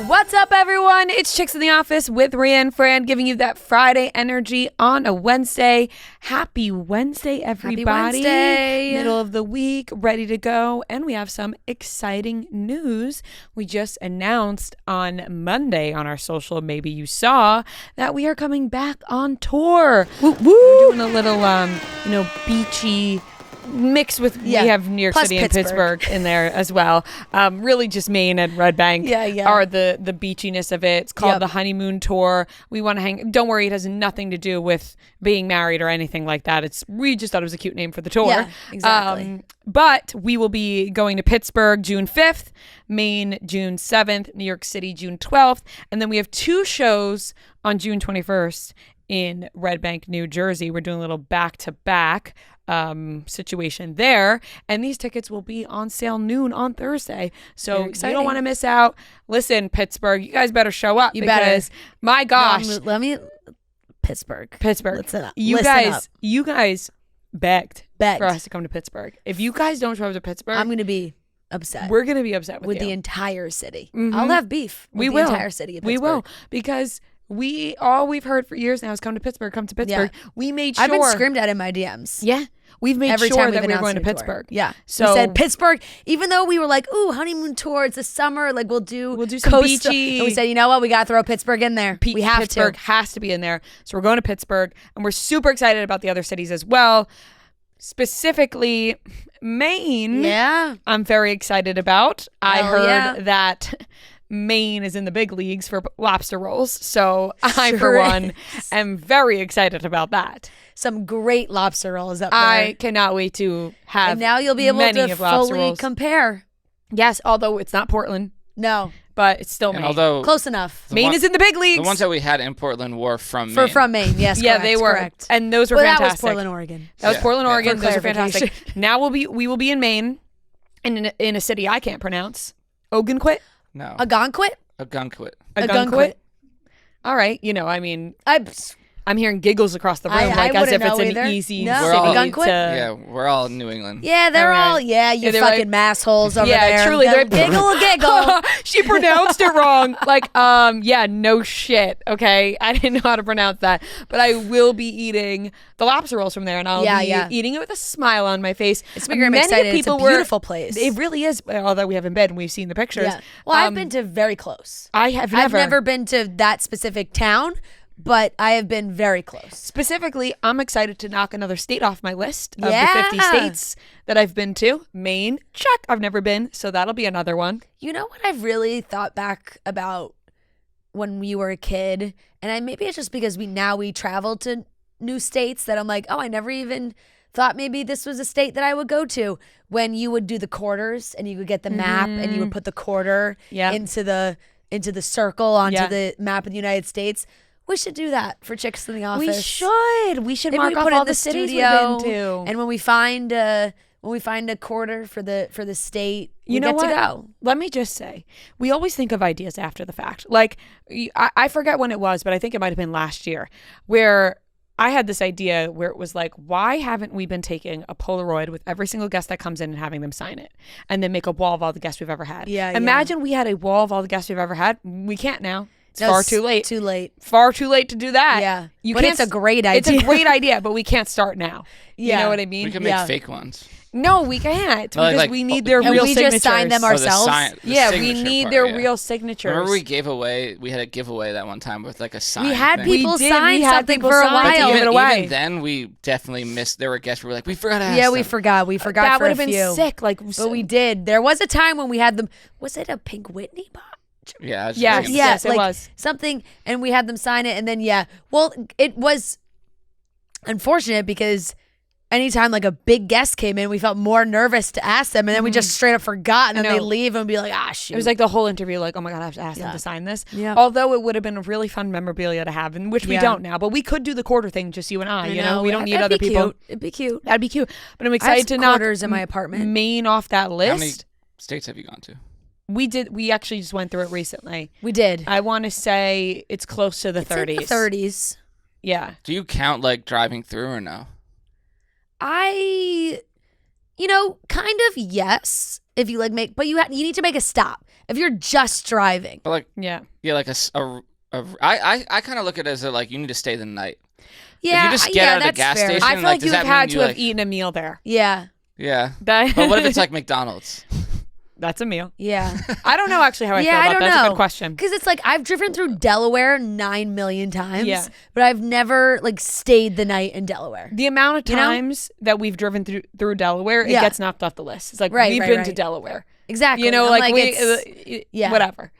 What's up, everyone? It's Chicks in the Office with Rhea and Fran, giving you that Friday energy on a Wednesday. Happy Wednesday, everybody. Happy Wednesday. Middle of the week, ready to go. And we have some exciting news. We just announced on Monday on our social, maybe you saw, that we are coming back on tour. Woo, woo. We're doing a little, beachy mix with, we have New York City and Pittsburgh in there as well. Really just Maine and Red Bank are the beachiness of it. It's called the honeymoon tour. We want to hang. Don't worry, it has nothing to do with being married or anything like that. We just thought it was a cute name for the tour. Yeah, exactly. But we will be going to Pittsburgh June 5th, Maine June 7th, New York City June 12th, and then we have 2 shows on June 21st in Red Bank, New Jersey. We're doing a little back-to-back situation there, and these tickets will be on sale noon on Thursday, so you don't want to miss out. Listen, Pittsburgh, you guys better show up, because my gosh, Pittsburgh, listen up. You guys begged for us to come to Pittsburgh. If you guys don't show up to Pittsburgh, I'm gonna be upset. We're gonna be upset with you. The entire city. I'll have beef with the entire city of Pittsburgh. We will, because we've heard for years now is come to Pittsburgh. Yeah. We made sure. I've been screamed at in my DMs. Yeah. We've made every sure time that we were going to Pittsburgh. Yeah. So we said Pittsburgh, even though we were like, ooh, honeymoon tour, it's the summer, like we'll do some coastal. beachy. And we said, you know what? We got to throw Pittsburgh in there. We have Pittsburgh has to be in there. So we're going to Pittsburgh, and we're super excited about the other cities as well. Specifically, Maine. Yeah. I'm very excited about. I heard that Maine is in the big leagues for lobster rolls. So I, for one, am very excited about that. Some great lobster rolls up there. I cannot wait to have. And now you'll be able to fully compare. Yes, although it's not Portland. No. But it's still Maine. Although close enough. Maine is in the big leagues. The ones that we had in Portland were from Maine. From Maine, yes. Yeah, correct, they were. Correct. And those were fantastic. That was Portland, Oregon. That was Portland, Oregon. For those are fantastic. Now we will be in Maine, in a city I can't pronounce. Ogunquit? No. Algonquit? Algonquit. All right. I'm hearing giggles across the room, as if it's an easy city to... Yeah, we're all in New England. Yeah, they're all, you fucking massholes over there. Yeah, truly. They're giggle. She pronounced it wrong. No shit, okay? I didn't know how to pronounce that. But I will be eating the lobster rolls from there, and I'll be eating it with a smile on my face. I'm excited. It's a beautiful place. It really is, although we haven't been and we've seen the pictures. Yeah. Well, I've been to very close. I've never been to that specific town, but I have been very close. Specifically, I'm excited to knock another state off my list of the 50 states that I've been to. Maine, check. I've never been, so that'll be another one. You know what I've really thought back about when we were a kid? And maybe it's just because we travel to new states that I'm like, oh, I never even thought maybe this was a state that I would go to. When you would do the quarters and you would get the map and you would put the quarter into the circle onto the map of the United States. We should do that for Chicks in the Office. We should mark off all the cities we've been to. And when we find a quarter for the state, we get to go. Let me just say, we always think of ideas after the fact. I forget when it was, but I think it might have been last year, where I had this idea where it was like, why haven't we been taking a Polaroid with every single guest that comes in and having them sign it, and then make a wall of all the guests we've ever had? Imagine we had a wall of all the guests we've ever had. We can't now. It's far too late. Too late. Far too late to do that. Yeah. It's a great idea. It's a great idea, but we can't start now. You know what I mean? We can make fake ones. No, we can't, because we need their real signatures. We just sign them ourselves. We need their real signatures. Remember we had a giveaway that one time with a sign. We had people sign something for a while. Even then, we definitely missed. There were guests who were like, we forgot to ask them. We forgot. We forgot. That would have been sick. But we did. There was a time when we had them. Was it a Pink Whitney box? Yeah. Yes, it was something, and we had them sign it, and then well, it was unfortunate because anytime a big guest came in, we felt more nervous to ask them, and then we just straight up forgot, and then they leave and be like, shoot. It was the whole interview, oh my God, I have to ask them to sign this. Yeah. Although it would have been a really fun memorabilia to have, and which we don't now, but we could do the quarter thing, just you and I. We don't need other people. It'd be cute. That'd be cute. But I'm excited to knock quarters in my apartment. Maine off that list. How many states have you gone to? We did. We actually just went through it recently. We did. I want to say it's close to the 30s. In the 30s. Yeah. Do you count driving through or no? Kind of yes. if you like but you need to make a stop if you're just driving. But like, Yeah. like I kind of look at it as like you need to stay the night. Yeah, if you just get out of the that's gas fair. station, I feel like, like does you that have had mean to have like, eaten a meal there. Yeah. Yeah. That- But what if it's like McDonald's? That's a meal. Yeah. I don't know actually how I feel I about don't that. That's know. a good question. Because it's like I've driven through Delaware 9 million times, Yeah. but I've never like stayed the night in Delaware. The amount of You know? times that we've driven through Delaware, it Yeah. gets knocked off the list. It's like Right, we've right, been to right. Delaware. Exactly. You know, I'm like it's- yeah. whatever.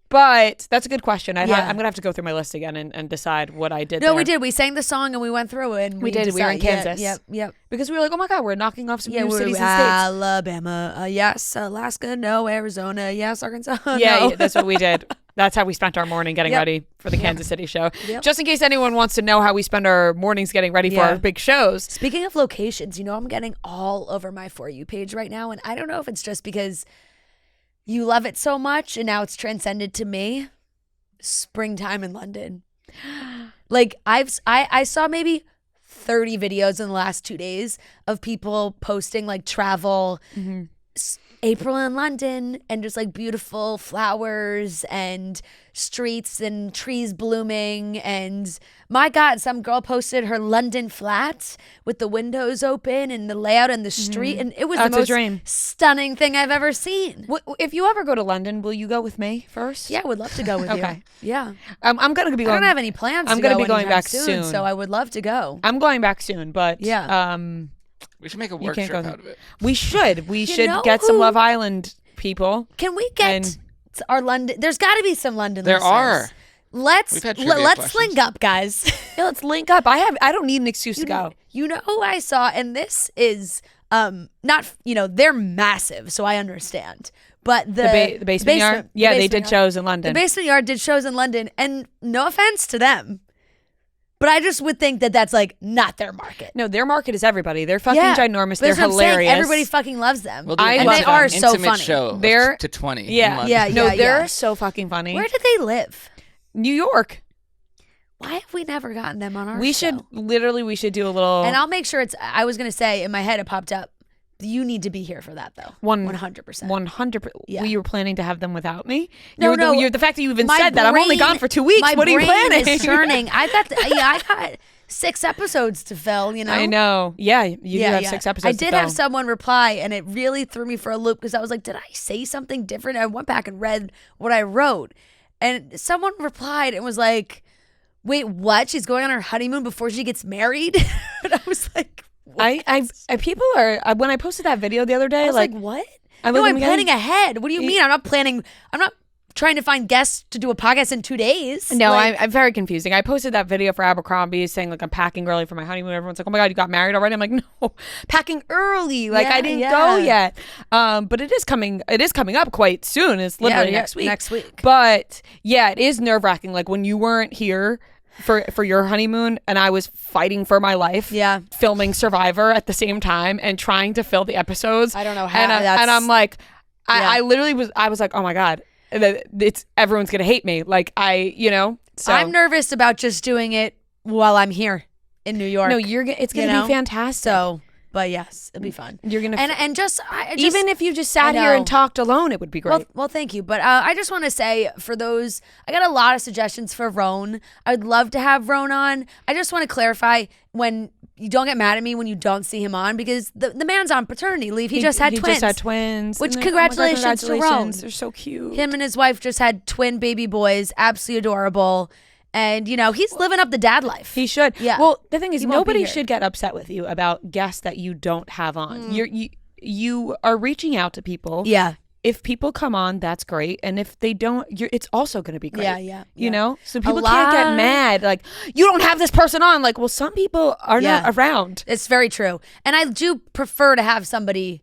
But that's a good question. I'm Yeah. gonna have to go through my list again and decide what I did. No, there. we did. We sang the song and we went through it. And We did. We were in decided- Kansas. Yep. because we were like, oh my god, we're knocking off some Yeah, new we're cities and states. Alabama, yes. Alaska, no. Arizona, yes. Arkansas, Yeah, no. yeah, that's what we did. That's how we spent our morning getting Yep. ready for the Kansas City show. Yep. Just in case anyone wants to know how we spend our mornings getting ready for Yeah. our big shows. Speaking of locations, I'm getting all over my For You page right now. And I don't know if it's just because you love it so much and now it's transcended to me. Springtime in London. Like I saw maybe 30 videos in the last 2 days of people posting like travel, April in London, and just like beautiful flowers and streets and trees blooming. And my God, some girl posted her London flat with the windows open and the layout and the street. And it was That's the a most dream. stunning thing I've ever seen. If you ever go to London, will you go with me first? Yeah, I would love to go with Okay. you. Yeah. I'm going to be I going. don't have any plans I'm to gonna go be going anytime back soon. so I would love to go. I'm going back soon, but Yeah. We should make a You work can't trip go out of it. we should. We should know get some who- Love Island people. Can we get And- our London? There's got to be some London There listeners. are. Let's We've had trivia let's questions. link up, guys. Yeah, let's link up. I don't need an excuse to go. You know who I saw, and this is not they're massive, so I understand. But the Basement Yard. Yeah, they did Yard. shows in The London. Basement Yard did shows in London, and no offense to them, but I just would think that that's like not their market. No, their market is everybody. They're fucking ginormous. But They're that's what I'm saying. hilarious. Everybody fucking loves them. We'll do I an love they them. are so intimate funny. show of They're- to 20. Yeah, in London. Yeah. No, they're so fucking funny. Where do they live? New York. Why have we never gotten them on our We show? should we should do a little. And I'll make sure it's. I was gonna say in my head it popped up. You need to be here for that though. 100%. 100%. Yeah. You were planning to have them without me? No, You're no. The fact that you even My said that. I'm only brain- gone for 2 weeks. My What are you brain planning? is churning. I got 6 episodes to fill. I know. Yeah, you do have 6 episodes I to did fill. have someone reply, and it really threw me for a loop because I was like, "Did I say something different?" I went back and read what I wrote, and someone replied and was like, "Wait, what? She's going on her honeymoon before she gets married?" And I was like, what? People are when I posted that video the other day, I was like, what? I'm No, like, I'm planning ahead. What do you mean? I'm not planning. I'm not trying to find guests to do a podcast in 2 days. No, Like, I'm very confusing. I posted that video for Abercrombie saying like I'm packing early for my honeymoon. Everyone's like, oh my god, you got married already? I'm like, no, packing early. Like I didn't go yet. But it is coming. It is coming up quite soon. It's literally next week. Next week. But yeah, it is nerve wracking. Like when you weren't here for your honeymoon and I was fighting for my life. Yeah. Filming Survivor at the same time and trying to fill the episodes. I don't know how. And I'm like, Yeah. I literally was like, oh my god. It's everyone's gonna hate me. Like so I'm nervous about just doing it while I'm here in New York. no, it's gonna be fantastic. So, but yes, it'll be fun. You're gonna And just even if you just sat I here and know. talked alone, it would be great. well, thank you. But I just want to say for those, I got a lot of suggestions for Roan. I'd love to have Roan on. I just want to clarify when you don't get mad at me when you don't see him on because the man's on paternity leave. He just had twins. Just had twins. Which And then- oh my God, congratulations to Roan. congratulations. They're so cute. Him and his wife just had twin baby boys, absolutely adorable. And he's living up the dad life. He should. Yeah. Well, the thing is, He won't be nobody here. should get upset with you about guests that you don't have on. You are reaching out to people. Yeah. If people come on, that's great, and if they don't, it's also going to be great. Yeah. You know, so people lot- can't get mad. Like you don't have this person on. Like, well, some people are not around. It's very true. And I do prefer to have somebody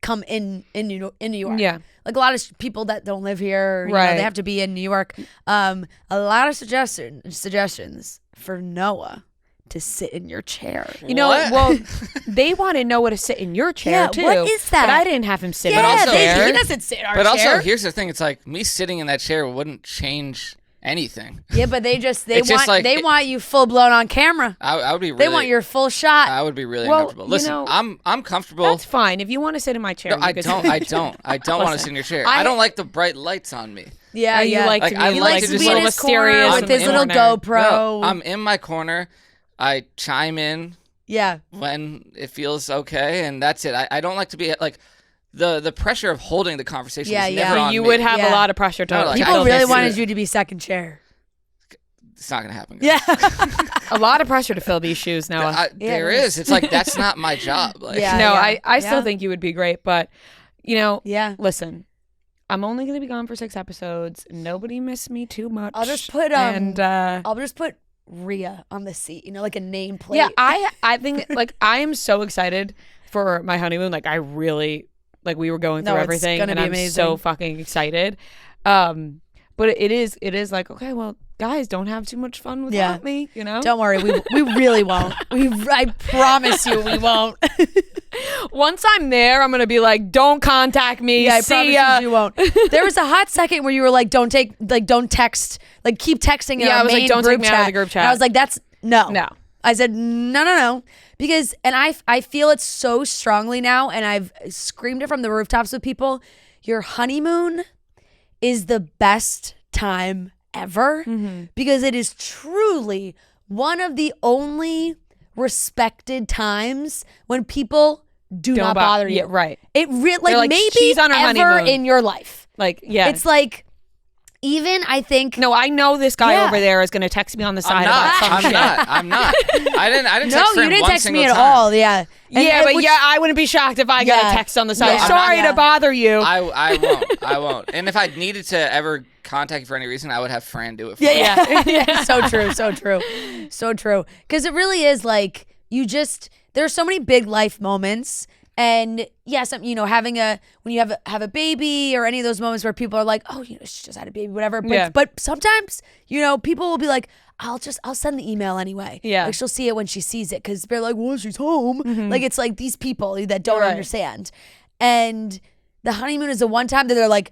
come in New York. Yeah. Like a lot of people that don't live here, you know, Right. they have to be in New York. A lot of suggestions for Noah to sit in your chair. You know, What? well, they want to know what to sit in your chair Yeah, too. what is that? But I didn't have him sit in But our also- chair. he doesn't sit in our But chair. also, here's the thing: it's like me sitting in that chair wouldn't change anything. Yeah, but they It's just want you full blown on camera. I would be really. They want your full shot. I would be really Well, uncomfortable. Listen, you know, I'm comfortable. That's fine. If you want to sit in my chair, No, I you can don't. sit. I don't want to sit in your chair. I don't like the bright lights on me. Yeah, You like to be I he like likes to to just be in like his mysterious corner in with the his little corner. GoPro. No, I'm in my corner. I chime in yeah. when it feels okay, and that's it. I don't like to be like the pressure of holding the conversation. Yeah, is yeah. never on You me. would have a Yeah. lot of pressure to No, like, People I really can't wanted see you to be second chair. It's not gonna happen. Guys. Yeah. a lot of pressure to fill these shoes now. There it is. It's like that's not my job. Like, Yeah. No, I still Yeah. think you would be great, but Yeah. listen, I'm only going to be gone for 6 episodes. Nobody miss me too much. I'll just put I'll just put Rhea on the seat, like a nameplate. yeah, I think like I am so excited for my honeymoon. Like I really we were going through No, it's everything, gonna and be I'm amazing. so fucking excited. But it is like, okay, well, guys, don't have too much fun without me. Don't worry, we really won't. I promise you, we won't. Once I'm there, I'm gonna be like, don't contact me. Yeah, I See promise ya. you won't. There was a hot second where you were like, don't text, like keep texting. Yeah, I was like, main don't take group me out of chat. the group chat. And I was like, that's no. I said no, because I feel it so strongly now, and I've screamed it from the rooftops with people. Your honeymoon is the best time ever because it is truly one of the only respected times when people do not bother you. Yeah, right. It really like, maybe she's on her ever honeymoon. in your life. Like, yeah. It's like even I think No, I know this guy Yeah. over there is gonna text me on the side I'm about some not. shit. I'm not. I didn't no, text her you didn't one text me single at time. all. Yeah. Yeah, but which- I wouldn't be shocked if I got Yeah. a text on the side. Yeah. Sorry Yeah. to bother you. I won't. And if I needed to ever contact you for any reason, I would have Fran do it for me. Yeah. So true. Because it really is like there's so many big life moments. And yes, when you have a baby or any of those moments where people are like, oh, she just had a baby, whatever. But, Yeah. but sometimes, people will be like, I'll send the email anyway. Yeah. Like she'll see it when she sees it because they're like, well, she's home. Like it's like these people that don't Right. understand. And the honeymoon is the one time that they're like,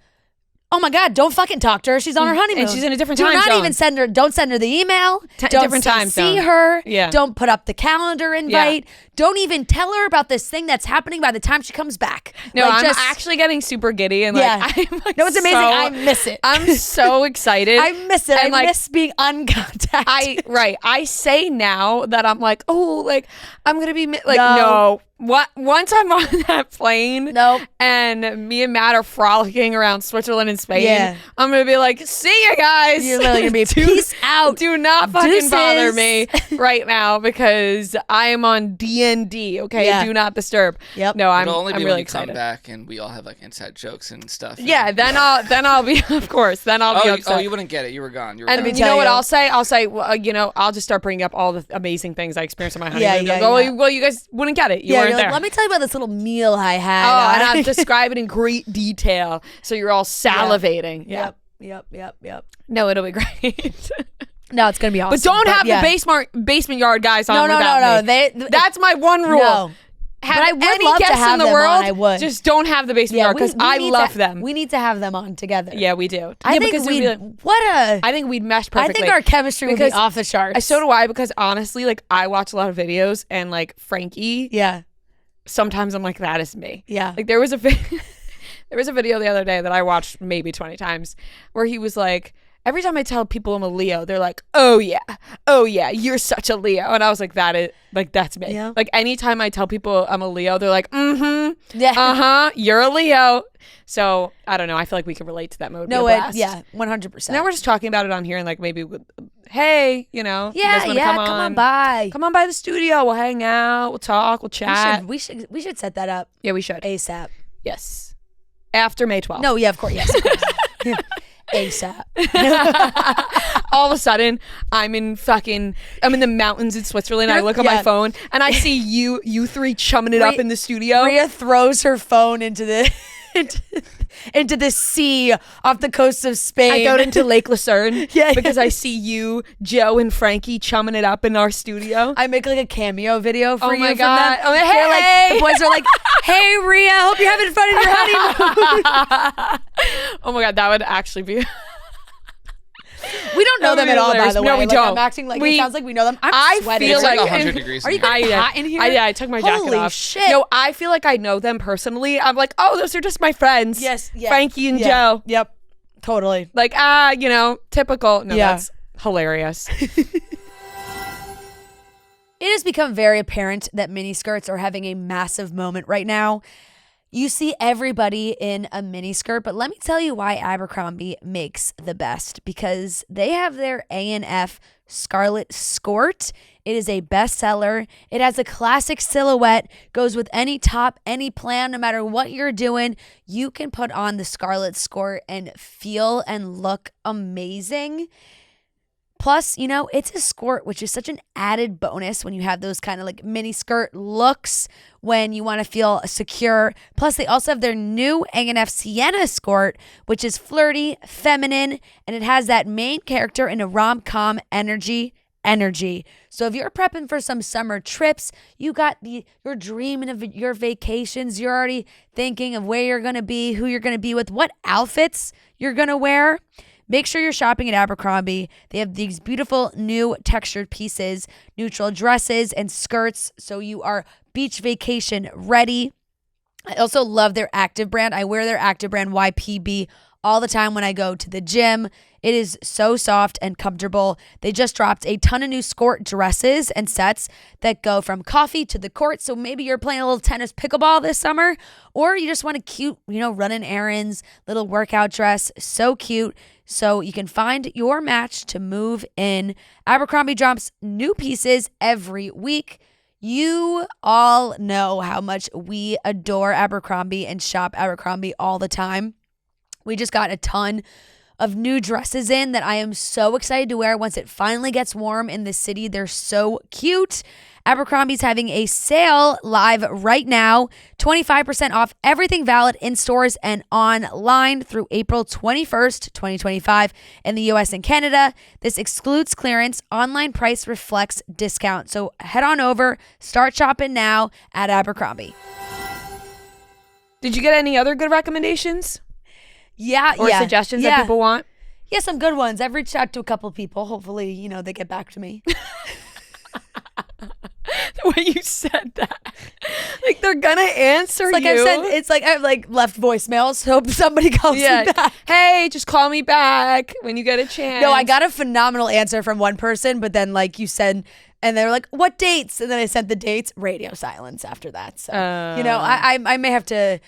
oh my God, don't fucking talk to her. She's on her honeymoon. And she's in a different Do time not zone. even don't send her the email. Don't different time see zone. her. Yeah. Don't put up the calendar invite. Don't even tell her about this thing that's happening by the time she comes back. No, Like, I'm just- actually getting super giddy and Yeah. I'm like, No, it's amazing. so- I miss it. I'm so excited. I miss it. And, I like, miss being uncontacted. I say now that I'm like, oh, like I'm gonna be like, No. no. What? Once I'm on that plane, Nope. and me and Matt are frolicking around Switzerland and Spain, Yeah. I'm gonna be like, see you guys. You're literally gonna be peace out. Do not fucking Deuces. bother me right now because I am on DND. Okay, Yeah. do not disturb. Yep. No, I'm It'll only be really when you excited. come back and we all have like inside jokes and stuff. Yeah, then I'll be of course. Then I'll be upset. Oh, you wouldn't get it. You were gone. You were And gone. you know what you. I'll say? I'll say, well, I'll just start bringing up all the amazing things I experienced on my honeymoon. Yeah, Go, yeah. well, you guys wouldn't get it. You Yeah, weren't you're like, there. let me tell you about this little meal I had. Oh, and I'll describe it in great detail, so you're all salivating. Yeah. Yep. No, it'll be great. No, it's gonna be awesome. But don't have yeah. the basement yard guys on No. without me. That's That's my one rule. no. Have But I would any love to guests have in the them world, on, I would. just don't have the basement yard because I need love to, them. We need to have them on together. Yeah, we do. I Yeah, think because we. it'd be like- What a. I think we'd mesh I perfectly. think our chemistry would be Because off the charts. So do I, because honestly, like I watch a lot of videos and like Frankie, Yeah. sometimes I'm like, that is me. Yeah. Like there was a video the other day that I watched maybe 20 times where he was like, every time I tell people I'm a Leo, they're like, oh yeah, you're such a Leo. And I was like, that's me. Yeah. Like anytime I tell people I'm a Leo, they're like, Yeah. you're a Leo. So I don't know. I feel like we can relate to that mode. No, yeah, 100%. Now we're just talking about it on here and like maybe, hey, you guys Yeah, wanna come on by. Come on by the studio. We'll hang out. We'll talk. We'll chat. We should set that up Yeah, we should. ASAP. Yes. After May 12th. No, yeah, of course, yes, of course. Yeah. ASAP. All of a sudden, I'm in the mountains in Switzerland. I look on my Yeah. phone and I see you three chumming it up in the studio. Rhea throws her phone into the into the sea off the coast of Spain. I go into Lake Lucerne Yeah. because I see you, Joe, and Frankie chumming it up in our studio. I make like a cameo video for Oh you my from God. them. Oh, They're like, hey. the boys are like, hey Rhea, hope you're having fun in your honeymoon. Oh my God, that would actually be... We don't know them at all, by the way. No, we like, don't. I'm acting like it sounds like we know them. I sweating. feel It's like like 100 degrees. Are you getting hot in here? I took my jacket Holy off. shit. No, I feel like I know them personally. I'm like, oh, those are just my friends. Yes. Yeah. Frankie and Joe. Yep. Totally. Like, typical. No, that's hilarious. It has become very apparent that miniskirts are having a massive moment right now. You see everybody in a miniskirt, but let me tell you why Abercrombie makes the best, because they have their A&F Scarlet Skort. It is a bestseller. It has a classic silhouette, goes with any top, any plan, no matter what you're doing. You can put on the Scarlet Skort and feel and look amazing. Plus, it's a skirt, which is such an added bonus when you have those kind of like mini skirt looks when you want to feel secure. Plus, they also have their new A&F Sienna skirt, which is flirty, feminine, and it has that main character in a rom-com energy. So if you're prepping for some summer trips, you're dreaming of your vacations, you're already thinking of where you're going to be, who you're going to be with, what outfits you're going to wear. Make sure you're shopping at Abercrombie. They have these beautiful new textured pieces, neutral dresses and skirts, so you are beach vacation ready. I also love their active brand. I wear their active brand YPB all the time when I go to the gym. It is so soft and comfortable. They just dropped a ton of new skirt dresses and sets that go from coffee to the court. So maybe you're playing a little tennis pickleball this summer, or you just want a cute, running errands, little workout dress. So cute. So you can find your match to move in. Abercrombie drops new pieces every week. You all know how much we adore Abercrombie and shop Abercrombie all the time. We just got a ton of new dresses in that I am so excited to wear once it finally gets warm in the city. They're so cute. Abercrombie's having a sale live right now. 25% off everything valid in stores and online through April 21st, 2025 in the US and Canada. This excludes clearance. Online price reflects discount. So head on over, start shopping now at Abercrombie. Did you get any other good recommendations? Or suggestions that people want? Yeah, some good ones. I've reached out to a couple of people. Hopefully, they get back to me. The way you said that. Like they're gonna answer like you. I've left voicemails. Hope somebody calls me back. Hey, just call me back when you get a chance. No, I got a phenomenal answer from one person, but then you said, and they were like, what dates? And then I sent the dates, radio silence after that. So, I may have to...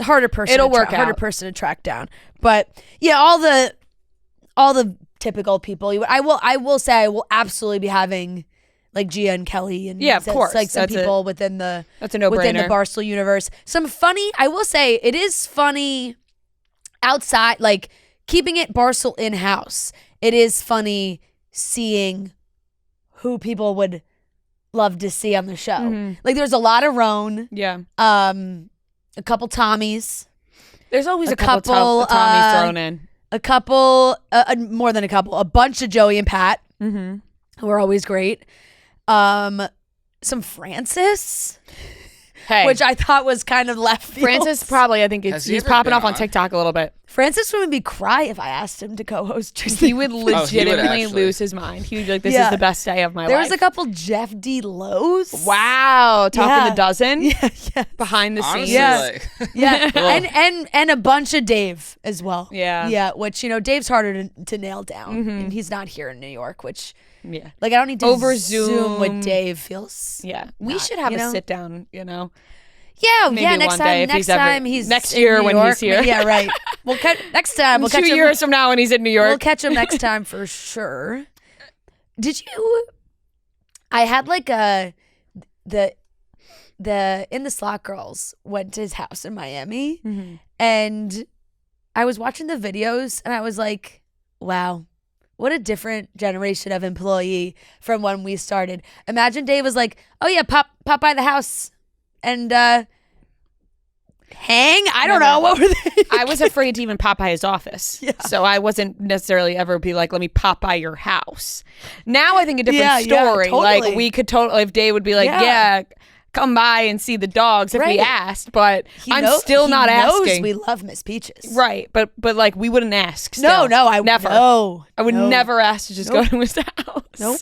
harder person to track down, but all the typical people. I will say I will absolutely be having Gia and Kelly and of course, some people within the no-brainer. Within the Barstool universe. Some funny. I will say it is funny outside, keeping it Barstool in house. It is funny seeing who people would love to see on the show. Mm-hmm. There's a lot of Roan. Yeah. A couple Tommies. There's always a couple Tommies thrown in. A couple, more than a couple. A bunch of Joey and Pat, who are always great. Some Francis, which I thought was kind of left field. Francis probably, I think he's popping off on TikTok a little bit. Francis would make me cry if I asked him to co-host. He would legitimately lose his mind. He would be like, this is the best day of my life. There was a couple Jeff D. Lowe's. Wow. Top of the dozen. Yeah. Behind the scenes. Yeah. And a bunch of Dave as well. Yeah. Yeah. Which, Dave's harder to nail down. Mm-hmm. And he's not here in New York, which, I don't need to over Zoom with Dave. Feels. Yeah. We should have a sit down, Yeah, maybe next time he's next year when he's here. Yeah, right. Next time we'll catch him 2 years from now when he's in New York. We'll catch him next time for sure. Did you? I had the In the Slot Girls went to his house in Miami, and I was watching the videos and I was like, wow. What a different generation of employee from when we started. Imagine Dave was like, oh yeah, pop by the house and hang. I don't know. What were they? I was afraid to even pop by his office. Yeah. So I wasn't necessarily ever be like, let me pop by your house. Now I think a different story. Totally. We could totally, if Dave would be like, come by and see the dogs if we Right. asked, but I'm knows- still not he knows asking. we love Miss Peaches. Right, but like we wouldn't ask. No, still. I never. No, I would no. never ask to just go to his house. Nope.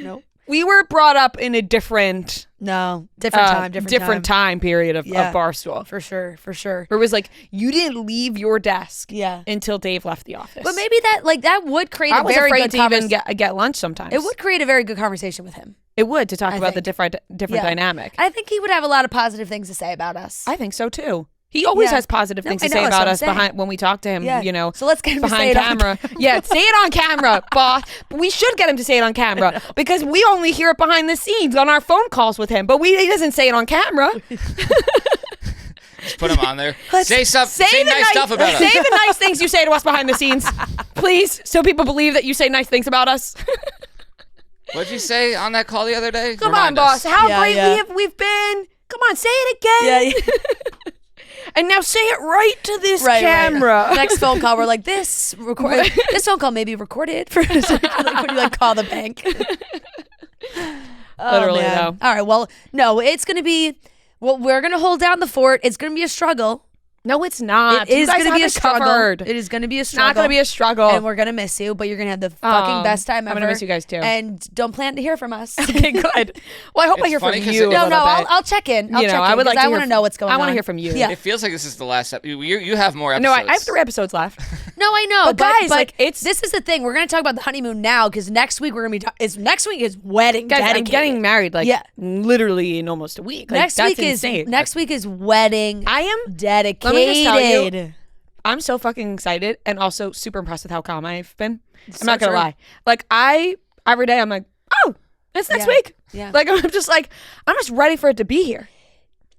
Nope. We were brought up in a different No, different time period of Yeah. Barstool. For sure. Where it was like you didn't leave your desk Yeah. until Dave left the office. But maybe that would create I a was very afraid good to even conversation. get lunch sometimes. It would create a very good conversation with him. It would to talk I about the think. different Yeah. dynamic. I think he would have a lot of positive things to say about us. I think so too. He always Yeah. has positive No, things I to know, say that's about what I'm us saying. behind when we talk to him. Yeah. You know, So let's get him to behind say it on camera. Yeah, say it on camera, boss. But we should get him to say it on camera because we only hear it behind the scenes on our phone calls with him. But he doesn't say it on camera. Just put him on there. Say the nice stuff about us. Say the nice things you say to us behind the scenes, please, so people believe that you say nice things about us. What'd you say on that call the other day? Come Remind on, us. boss. How Yeah, great yeah. we've been. Come on, say it again. Yeah. And now say it right to this Right. camera. Next phone call, we're like, this phone call may be recorded for like when you like call the bank. Literally, man. though. All right. Well, no, it's gonna be. Well, we're gonna hold down the fort. It's gonna be a struggle. No, it's not. It is You guys gonna have be a it struggle. covered. It is gonna be a It's struggle. not going to be a struggle. And we're gonna miss you, but you're gonna have the fucking best time ever. I'm going to miss you guys too. And don't plan to hear from us. Okay, good. Well, I hope I It's hear from funny 'cause you. it- a little bit. I'll check in. You know, I would like. I to want to know what's going on. I want to hear from you. Yeah. It feels like this is the last episode. You have more episodes. No, I have 3 episodes left. No, I know, But guys, like, it's- this is the thing. We're gonna talk about the honeymoon now because next week we're gonna be. Next week is wedding. Guys, I'm dedicated. getting married like Yeah. literally in almost a week. Like, Next that's week insane. next week is wedding. I am dedicated. Let me just tell you, I'm so fucking excited and also super impressed with how calm I've been. I'm not gonna true. lie. Like every day I'm like, oh, it's next Yeah. week. Yeah. Like I'm just ready for it to be here.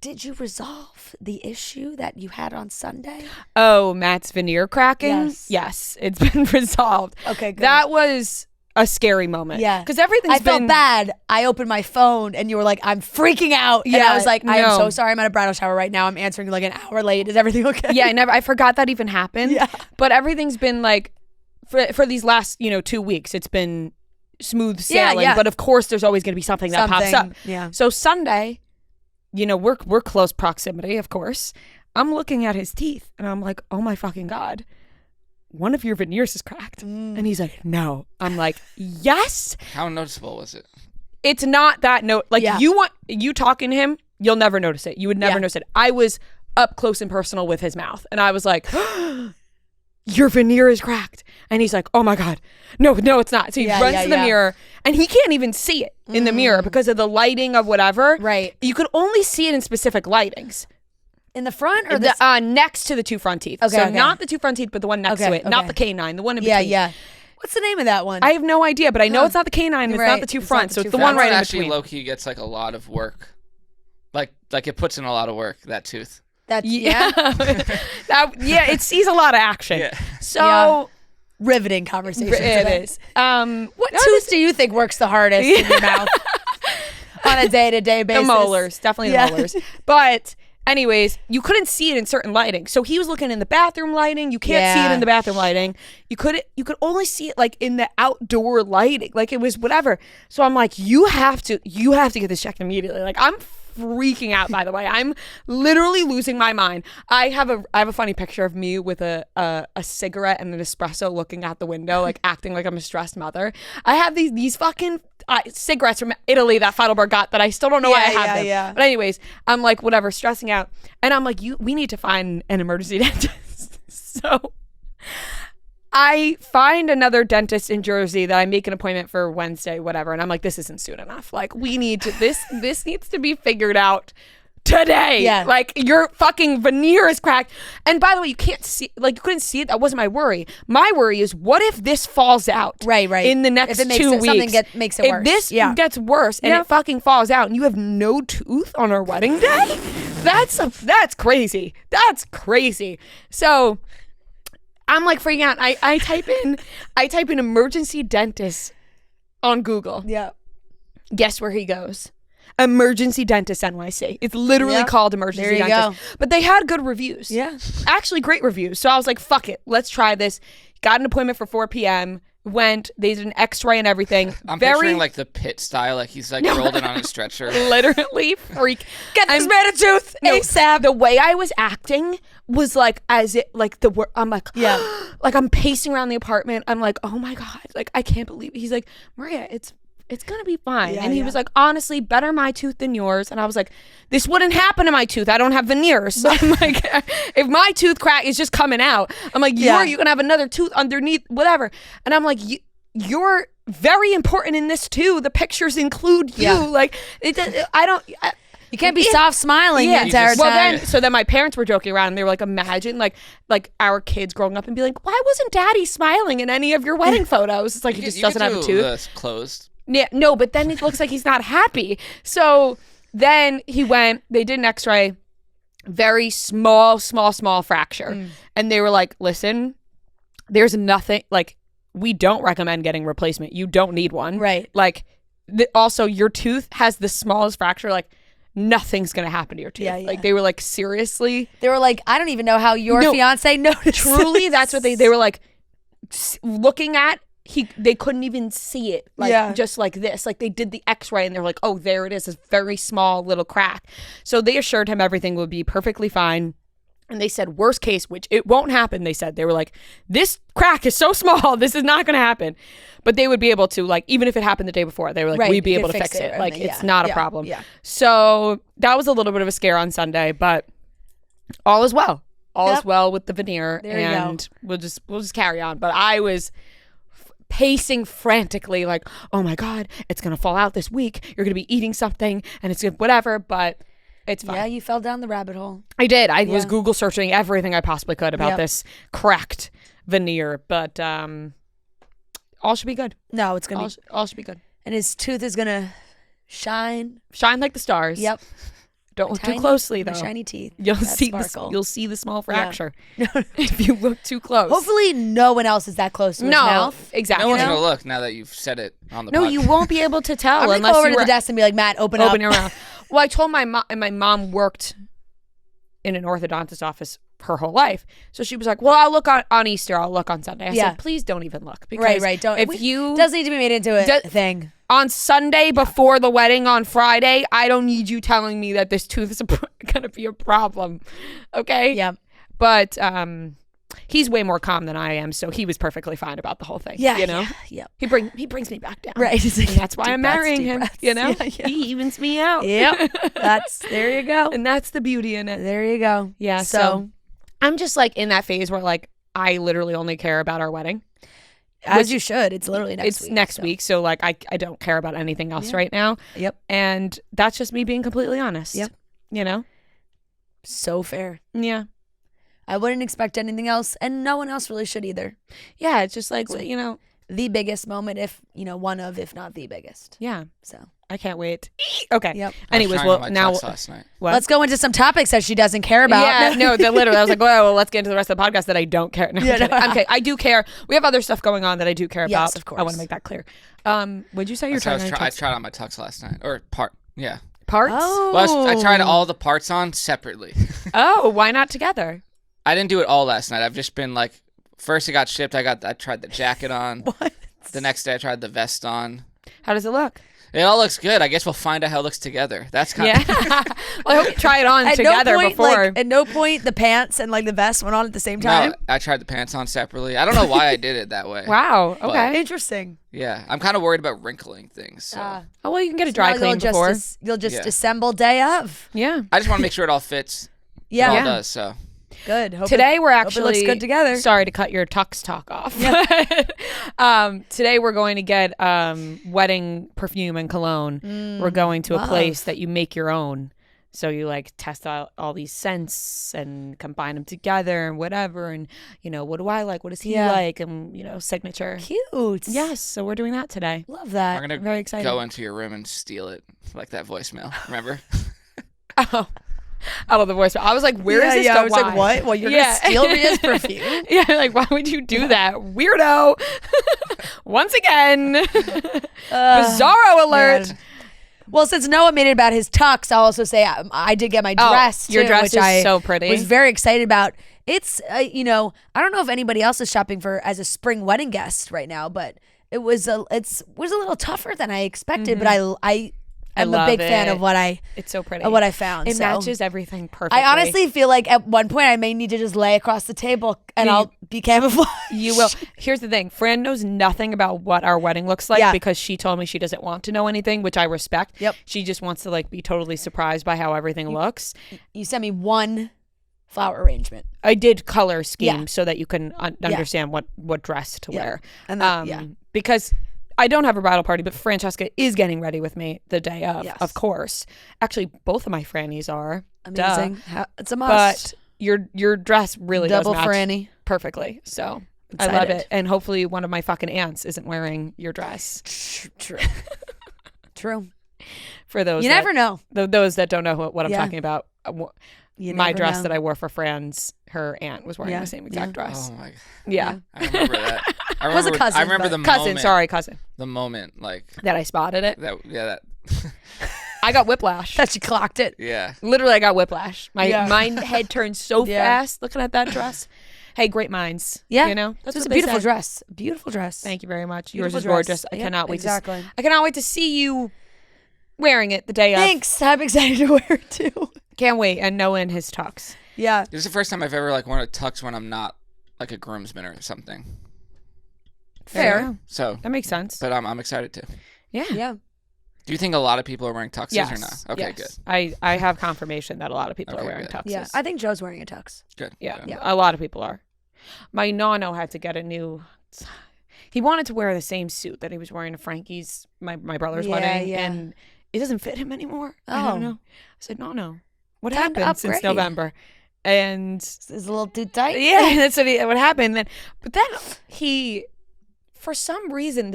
Did you resolve the issue that you had on Sunday? Oh, Matt's veneer cracking. Yes. Yes, it's been resolved. Okay, good. That was a scary moment. Yeah. because everything's I felt been bad. I opened my phone and you were like, I'm freaking out. And Yeah, I was like, I am no. so sorry. I'm at a bridal shower right now. I'm answering like an hour late. Is everything okay? Yeah, I forgot that even happened. Yeah. But everything's been like for these last 2 weeks, it's been smooth sailing. yeah. But of course, there's always going to be something that pops up. Yeah. So Sunday, we're close proximity, of course. I'm looking at his teeth and I'm like, oh my fucking God, one of your veneers is cracked. And he's like, no. I'm like, yes. How noticeable was it? It's not that like Yeah. you talking to him, you'll never notice it. You would never Yeah. notice it. I was up close and personal with his mouth and I was like, your veneer is cracked. And he's like, oh my God, no, it's not. So he Yeah, runs yeah, to the yeah. mirror and he can't even see it in the mirror because of the lighting of whatever. Right. You could only see it in specific lightings. In the front or the Next to the 2 front teeth. Okay, So okay. not the 2 front teeth, but the one next Okay, to it. Not okay. the canine, the one in Yeah, between. yeah. What's the name of that one? I have no idea, but I know Huh. it's not the canine. It's Right. not the 2 It's not front. the So two it's the front. one right in actually between. low key gets like a lot of work. Like it puts in a lot of work, that tooth. That's Yeah. It sees a lot of action. Yeah. So Yeah. Riveting conversation. it today. is. What tooth do you think works the hardest in your mouth on a day-to-day The basis? molars, definitely Yeah. the molars. But anyways, you couldn't see it in certain lighting. So he was looking in the bathroom lighting. You can't see it Yeah. in the bathroom lighting. You could only see it like in the outdoor lighting. Like it was whatever. So I'm like, you have to get this checked immediately. Like I'm freaking out, by the way. I'm literally losing my mind. I have a funny picture of me with a cigarette and an espresso looking out the window, like acting like I'm a stressed mother. I have these fucking cigarettes from Italy that Feidelberg got that I still don't know why I have them. yeah. But anyways, I'm like, whatever, stressing out. And I'm like, we need to find an emergency dentist. So I find another dentist in Jersey that I make an appointment for Wednesday, whatever. And I'm like, this isn't soon enough. Like we need to, this needs to be figured out today. Yeah. Like your fucking veneer is cracked. And by the way, you can't see, like you couldn't see it. That wasn't my worry. My worry is what if this falls out Right. in the next If it makes 2 it- weeks? something makes it if worse. this Yeah. gets worse and Yeah. it fucking falls out and you have no tooth on our wedding day, that's crazy. That's crazy. So I'm like freaking out. I type in emergency dentist on Google. Yeah. Guess where he goes? Emergency Dentist NYC. It's literally Yep. called Emergency There you Dentist. But they had good reviews. Yeah. Actually great reviews. So I was like, fuck it. Let's try this. Got an appointment for 4 p.m. they did an x-ray and everything. I'm picturing like the pit style, like he's like rolled in on a stretcher. Literally freak. Get this man a tooth ASAP. The way I was acting was like as it like I'm like like I'm pacing around the apartment. I'm like, oh my God, like I can't believe it. He's like, Maria, it's gonna be fine. And he was like, honestly, better my tooth than yours. And I was like, this wouldn't happen to my tooth. I don't have veneers. So I'm like, if my tooth crack is just coming out, I'm like, you're gonna have another tooth underneath, whatever. And I'm like, you're very important in this too. The pictures include you. Like, you can't be soft smiling the entire time. So then my parents were joking around and they were like, imagine like our kids growing up and be like, why wasn't Daddy smiling in any of your wedding photos? It's like he just doesn't have a tooth. Closed. Yeah, no, but then it looks like he's not happy. So then they did an x-ray, very small fracture. And they were like, listen, there's nothing, like, we don't recommend getting replacement. You don't need one. Right. Like, also, your tooth has the smallest fracture, like, nothing's going to happen to your tooth. Like, they were like, seriously? They were like, I don't even know how your fiance noticed. Truly, that's what they were like, looking at. They couldn't even see it, like just like this. Like they did the x-ray and they're like, oh, there it is, this very small little crack. So they assured him everything would be perfectly fine. And they said, worst case, which it won't happen, they said. They were like, this crack is so small, this is not going to happen. But they would be able to, like, even if it happened the day before, they were like, we'd be able to fix it. Like, it's not a problem. Yeah. So that was a little bit of a scare on Sunday, but all is well. All is well with the veneer. And we'll just carry on. But I was pacing frantically like, oh my God, it's gonna fall out this week, you're gonna be eating something and it's gonna whatever, but it's fine. Yeah, you fell down the rabbit hole. I did. I was Google searching everything I possibly could about this cracked veneer, but all should be good. No, it's gonna all should be good. And his tooth is gonna shine like the stars. Yep. Don't look too closely though. Shiny teeth. You'll see the small fracture if you look too close. Hopefully no one else is that close to his mouth. Exactly. No one's gonna look now that you've said it on the podcast. No, you won't be able to tell I'm gonna unless go over you to the desk and be like, Matt, open your mouth. Well, I told my mom, and my mom worked in an orthodontist office her whole life. So she was like, well, I'll look on Easter. I'll look on Sunday. I said, please don't even look. Because right. Don't. If you doesn't need to be made into a thing. On Sunday before the wedding on Friday, I don't need you telling me that this tooth is going to be a problem. Okay? Yeah. But he's way more calm than I am, so he was perfectly fine about the whole thing. Yeah. You know? Yeah. He brings me back down. Right. And that's why I'm marrying him. You know? Yeah. He evens me out. Yep. There you go. And that's the beauty in it. There you go. Yeah. So I'm just like in that phase where like I literally only care about our wedding. As you should. It's literally next week. It's next week. So like I don't care about anything else right now. Yep. And that's just me being completely honest. Yep. You know? So fair. Yeah. I wouldn't expect anything else, and no one else really should either. Yeah, it's just like, you know, the biggest moment, if not the biggest. Yeah. So I can't wait. Okay. Yep. Anyways, well, now last night. Let's go into some topics that she doesn't care about. Yeah, no, literally, I was like, well, let's get into the rest of the podcast that I don't care. No, I'm kidding. I do care. We have other stuff going on that I do care about. Yes, of course. I want to make that clear. Would you say you're trying to? I tried on my tux last night, or yeah. Parts? Oh. Well, I tried all the parts on separately. Oh, why not together? I didn't do it all last night. I've just been like, first it got shipped. I tried the jacket on. What? The next day I tried the vest on. How does it look? It all looks good. I guess we'll find out how it looks together. That's kind of... Well, I hope you try it on together before. At no point the pants and like the vest went on at the same time. No, I tried the pants on separately. I don't know why I did it that way. Wow. Okay. Interesting. Yeah. I'm kind of worried about wrinkling things. So. Oh, well, you can get a dry clean before. You'll just assemble day of. Yeah. I just want to make sure it all fits. Yeah. It all does, so... Good. Today we're actually hope it looks good together. Sorry to cut your tux talk off. Today we're going to get wedding perfume and cologne. We're going to a place that you make your own. So you like test out all these scents and combine them together and whatever. And you know, what do I like? What does he like? And you know, signature. Cute. Yes. So we're doing that today. Love that. We're gonna very excited. Go into your room and steal it, like that voicemail. Remember? Oh. I love the voice. I was like, where is this? I was like, what? Well, you're going to steal Ria's perfume? Yeah, like, why would you do that? Weirdo. Once again. Bizarro alert. Man. Well, since Noah made it about his tux, I'll also say I did get my dress, your too, dress which is I so pretty. was very excited about. It's I don't know if anybody else is shopping for as a spring wedding guest right now, but it was a little tougher than I expected. But I'm a big fan of it's so pretty. Of what I found. It matches everything perfectly. I honestly feel like at one point I may need to just lay across the table and I'll be camouflaged. You will. Here's the thing. Fran knows nothing about what our wedding looks like because she told me she doesn't want to know anything, which I respect. Yep. She just wants to be totally surprised by how everything looks. You sent me one flower arrangement. I did color scheme so that you can understand what dress to wear. And because I don't have a bridal party, but Francesca is getting ready with me the day of course. Actually, both of my Frannies are. Amazing. It's a must. But your dress really Double does match Franny. perfectly. So Excited. I love it. And hopefully one of my fucking aunts isn't wearing your dress. True. True. For those you never know. Those that don't know what I'm talking about, my dress know. that I wore for Fran's, her aunt was wearing the same exact dress. Oh my god. Yeah. I remember that. It was a cousin. I remember the cousin. moment. Sorry, cousin. The moment, that I spotted it. that. I got whiplash. That she clocked it. Yeah. Literally, I got whiplash. My head turned so fast looking at that dress. Hey, great minds. Yeah. That's It's a what they beautiful say. dress. Beautiful dress. Thank you very much. Beautiful Yours is dress. gorgeous. I Yep, cannot wait. exactly. I cannot wait to see you wearing it the day of. Thanks. I'm excited to wear it too. Can't wait. And Noah in his tux. Yeah. This is the first time I've ever worn a tux when I'm not a groomsman or something. Fair. So that makes sense. But I'm excited too. Yeah. Yeah. Do you think a lot of people are wearing tuxes or not? Okay, yes. good. I have confirmation that a lot of people are wearing good. tuxes. Yeah. I think Joe's wearing a tux. Good. Yeah. Yeah. A lot of people are. My nano had to get a new. He wanted to wear the same suit that he was wearing to Frankie's, my brother's wedding, and it doesn't fit him anymore. I don't know. I said, no. What Time to happened since upgrade. November? And It's a little too tight. yeah, that's what happened. But then he, for some reason,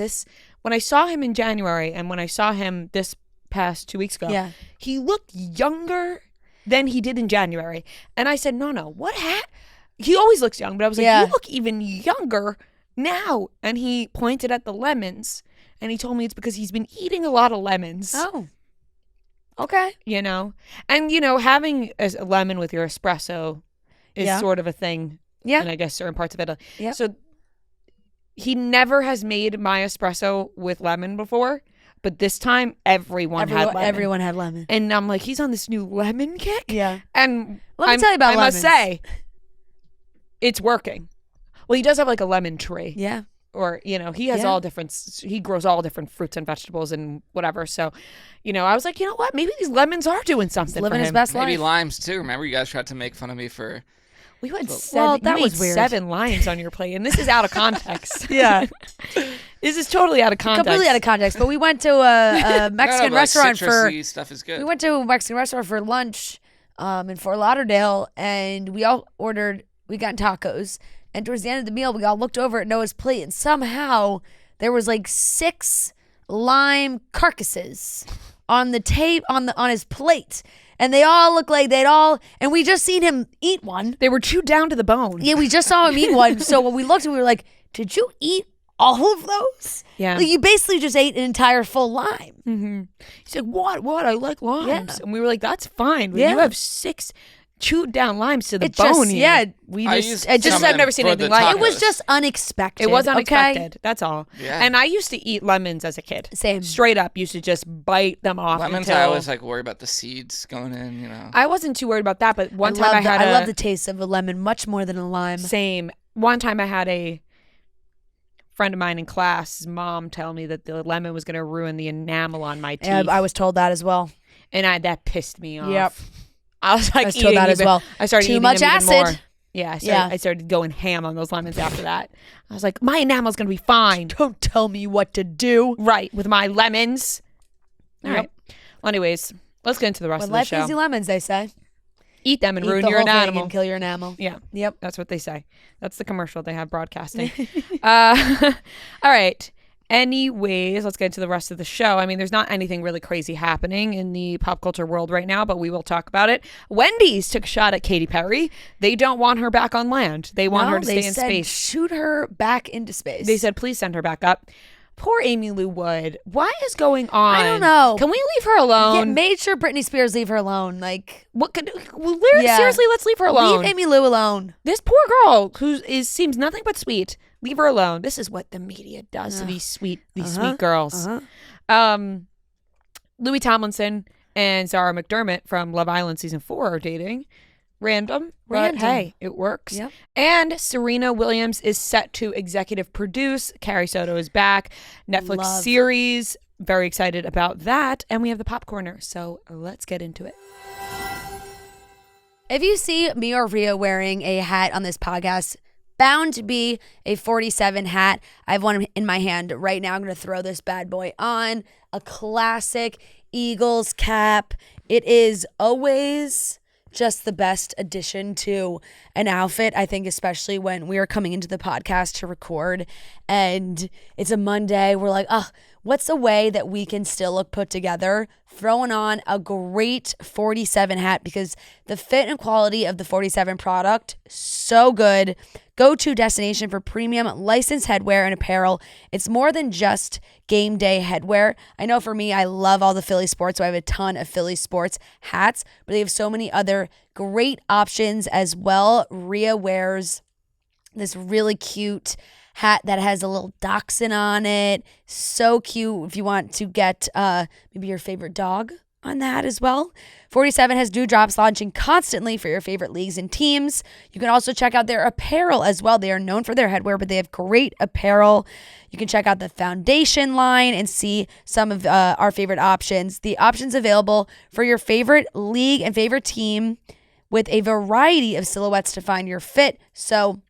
when I saw him in January and when I saw him this past 2 weeks ago, he looked younger than he did in January. And I said, no, what happened? He always looks young, but I was like, you look even younger now. And he pointed at the lemons and he told me it's because he's been eating a lot of lemons. Oh. Okay. And having a lemon with your espresso is sort of a thing. Yeah. And I guess certain parts of Italy. Yeah. So he never has made my espresso with lemon before, but this time everyone had lemon. Everyone had lemon. And I'm like, he's on this new lemon kick. Yeah. And Let me tell you about I lemons. must say, it's working. Well, he does have a lemon tree. Yeah. Or, he has all different, he grows all different fruits and vegetables and whatever. So, I was like, you know what? Maybe these lemons are doing something living for his best best Maybe life. limes too. Remember you guys tried to make fun of me for... We had that was weird. 7 limes on your plate, and this is out of context. Yeah. This is totally out of context. Completely out of context. But we went to a Mexican restaurant for... citrusy stuff is good. We went to a Mexican restaurant for lunch in Fort Lauderdale, and we all ordered... We got tacos. And towards the end of the meal, we all looked over at Noah's plate, and somehow there was 6 lime carcasses on the on his plate, and they all looked like and we just seen him eat one. They were chewed down to the bone. Yeah, we just saw him eat one. So when we looked, we were like, "Did you eat all of those?" Yeah. You basically just ate an entire full lime. Mm-hmm. He's like, "What? I like limes." Yeah. And we were like, "That's fine." But Yeah. you have 6 chewed down limes to the It bone. just, here. we I just, used it just, some I've of never them seen for anything the like it. it was tacos. just unexpected. It was okay? unexpected. That's all. Yeah. And I used to eat lemons as a kid. Same. Straight up, used to just bite them off. Lemons, until... I always worry about the seeds going in, I wasn't too worried about that, but one time I love the taste of a lemon much more than a lime. Same. One time I had a friend of mine in class, his mom tell me that the lemon was going to ruin the enamel on my teeth. Yeah, I was told that as well. And that pissed me off. Yep. I was like, I was told that as well. I started Too eating much them even acid. more. Yeah, Yeah. I started going ham on those lemons after that. I was like, my enamel's going to be fine. Don't tell me what to do. Right, with my lemons. All Yep. right. Well, anyways, let's get into the rest When of the life show. gives you lemons, they say. Eat them and Eat ruin the your whole thing enamel. and kill your enamel. Yeah. Yep. That's what they say. That's the commercial they have broadcasting. All right. Anyways, let's get into the rest of the show. I mean, there's not anything really crazy happening in the pop culture world right now, but we will talk about it. Wendy's took a shot at Katy Perry. They don't want her back on land. They want her to stay in space. Shoot her back into space. They said, please send her back up. Poor Aimee Lou Wood. What is going on? I don't know. Can we leave her alone? Made sure Britney Spears leave her alone. Like, What could seriously? Let's leave her alone. leave Aimee Lou alone. This poor girl who seems nothing but sweet. Leave her alone. This is what the media does to these sweet girls. Louis Tomlinson and Zara McDermott from Love Island season 4 are dating. Random, but hey, it works. Yep. And Serena Williams is set to executive produce. Carrie Soto is back. Netflix series. Very excited about that. And we have the popcorner. So let's get into it. If you see me or Rhea wearing a hat on this podcast, bound to be a 47 hat. I have one in my hand right now. I'm going to throw this bad boy on. A classic Eagles cap. It is always just the best addition to an outfit, I think, especially when we are coming into the podcast to record and it's a Monday. We're like, what's a way that we can still look put together? Throwing on a great 47 hat, because the fit and quality of the 47 product, so good. Go-to destination for premium licensed headwear and apparel. It's more than just game day headwear. I know for me, I love all the Philly sports, so I have a ton of Philly sports hats, but they have so many other great options as well. Rhea wears this really cute hat that has a little dachshund on it. So cute if you want to get maybe your favorite dog on the hat as well. 47 has new drops launching constantly for your favorite leagues and teams. You can also check out their apparel as well. They are known for their headwear, but they have great apparel. You can check out the foundation line and see some of our favorite options. The options available for your favorite league and favorite team with a variety of silhouettes to find your fit. So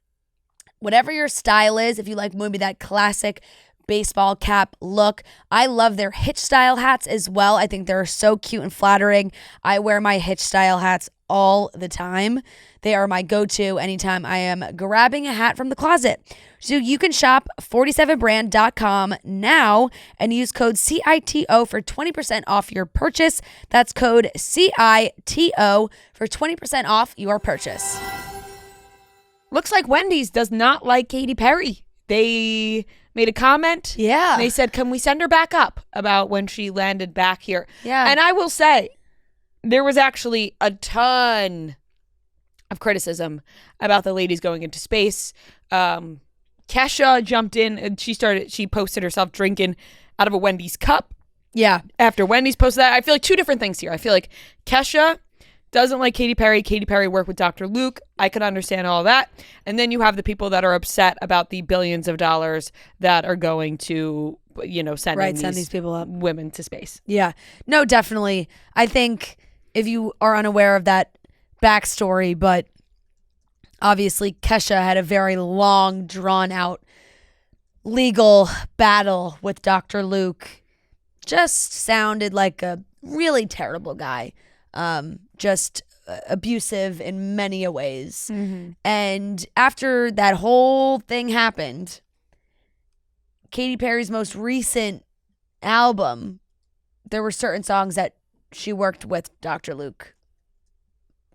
whatever your style is, if you like maybe that classic baseball cap look, I love their hitch style hats as well. I think they're so cute and flattering. I wear my hitch style hats all the time. They are my go-to anytime I am grabbing a hat from the closet. So you can shop 47brand.com now and use code CITO for 20% off your purchase. That's code CITO for 20% off your purchase. Looks like Wendy's does not like Katy Perry. They made a comment. Yeah. They said, can we send her back up about when she landed back here? Yeah. And I will say, there was actually a ton of criticism about the ladies going into space. Kesha jumped in and she posted herself drinking out of a Wendy's cup. Yeah. After Wendy's posted that, I feel like two different things here. I feel like Kesha doesn't like Katy Perry. Katy Perry worked with Dr. Luke. I could understand all that. And then you have the people that are upset about the billions of dollars that are going to, send these people up, women to space. Yeah. No, definitely. I think if you are unaware of that backstory, but obviously Kesha had a very long, drawn out legal battle with Dr. Luke. Just sounded like a really terrible guy. Just abusive in many ways. Mm-hmm. And after that whole thing happened, Katy Perry's most recent album, there were certain songs that she worked with Dr. Luke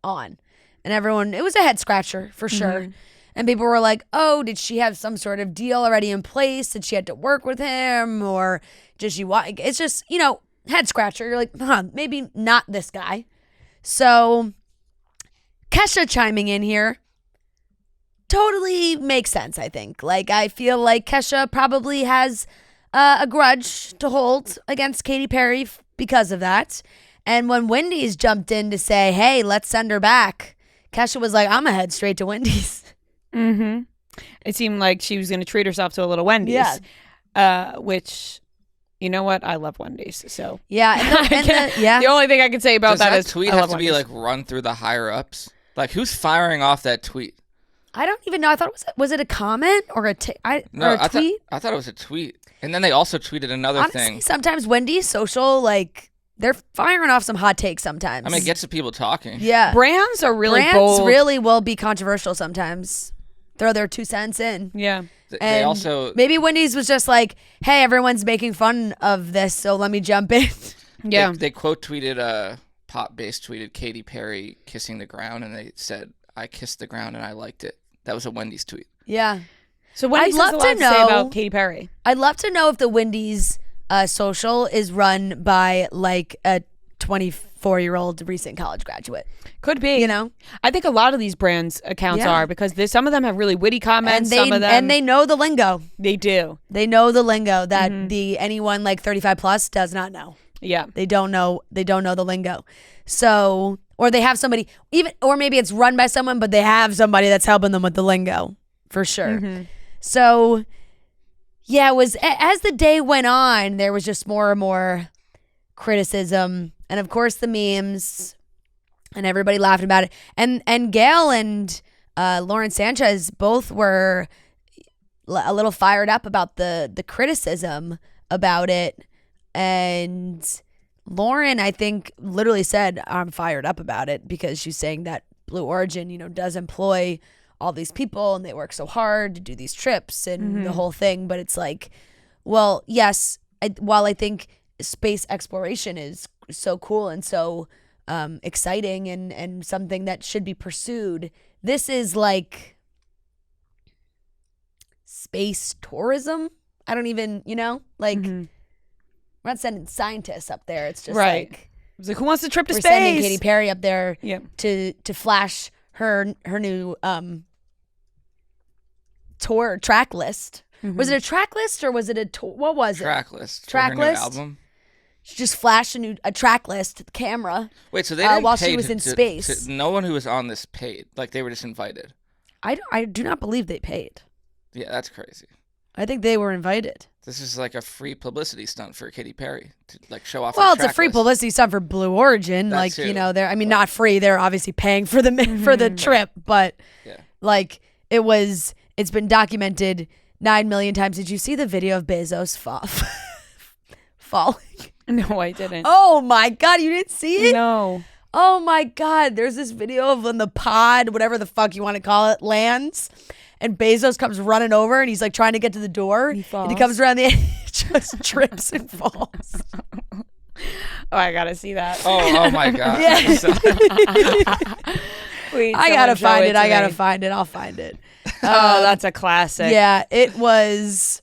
on. And everyone, it was a head scratcher for sure. Mm-hmm. And people were like, oh, did she have some sort of deal already in place? Did she have to work with him? Or did she want, it's just, head scratcher. You're like, maybe not this guy. So Kesha chiming in here totally makes sense, I think. Like, I feel like Kesha probably has a grudge to hold against Katy Perry because of that. And when Wendy's jumped in to say, hey, let's send her back, Kesha was like, I'm going to head straight to Wendy's. Mm-hmm. It seemed like she was going to treat herself to a little Wendy's. Yeah. Which... You know what? I love Wendy's. So yeah, the only thing I can say about that is tweet has to be like run through the higher ups. Like, who's firing off that tweet? I don't even know. I thought was it a comment or a tweet? I thought it was a tweet. And then they also tweeted another thing. Sometimes Wendy's social, like, they're firing off some hot takes sometimes. I mean, it gets the people talking. Yeah, brands are really bold. Really will be controversial sometimes. Throw their 2 cents in. Yeah. They also maybe Wendy's was just like, hey, everyone's making fun of this, so let me jump in. Yeah. They quote tweeted, Pop Base tweeted Katy Perry kissing the ground, and they said, I kissed the ground and I liked it. That was a Wendy's tweet. Yeah. So Wendy I'd love has a lot to to say know- about Katy Perry. I'd love to know if the Wendy's social is run by like a 24-year-old recent college graduate. Could be. You know? I think a lot of these brands accounts Yeah. are because some of them have really witty comments. Some of them And they know the lingo. they do. They know the lingo that anyone like 35 plus does not know. Yeah. They don't know the lingo. So, or they have somebody or maybe it's run by someone, but they have somebody that's helping them with the lingo for sure. So, yeah, it was as the day went on, there was just more and more criticism, and of course the memes, and everybody laughed about it. And Gail and Lauren Sanchez both were a little fired up about the criticism about it. And Lauren, I think, literally said, I'm fired up about it because she's saying that Blue Origin, does employ all these people and they work so hard to do these trips and the whole thing. But it's like, well, yes, while I think space exploration is so cool and so exciting and something that should be pursued, this is like space tourism. I don't even, like... We're not sending scientists up there. It's just Right. like It was like, who wants to trip to we're space? sending Katy Perry up there Yeah. to flash her new tour track list. Was it a track list or was it a tour? What was Track list. Track for her new list? album. She just flashed a track list to the camera. Wait, so they didn't while pay she was in to- space. no one who was on this paid. Like they were just invited. I do not believe they paid. Yeah, that's crazy. I think they were invited. This is like a free publicity stunt for Katy Perry to like show off. Well, her it's a track free list. publicity stunt for Blue Origin. That Like, too. they're, not free. They're obviously paying for the trip, but Yeah. like it's been documented 9 million times. Did you see the video of Bezos falling? No, I didn't. Oh my God, you didn't see it? No. Oh my God, there's this video of when the pod, whatever the fuck you want to call it, lands. And Bezos comes running over and he's like trying to get to the door. He falls. And he comes around the edge, just trips and falls. Oh, I gotta see that. Oh my God. Yeah. So- Wait, I gotta someone show find it. to I gotta me. find it. I'll find it. Oh, that's a classic. Yeah, it was.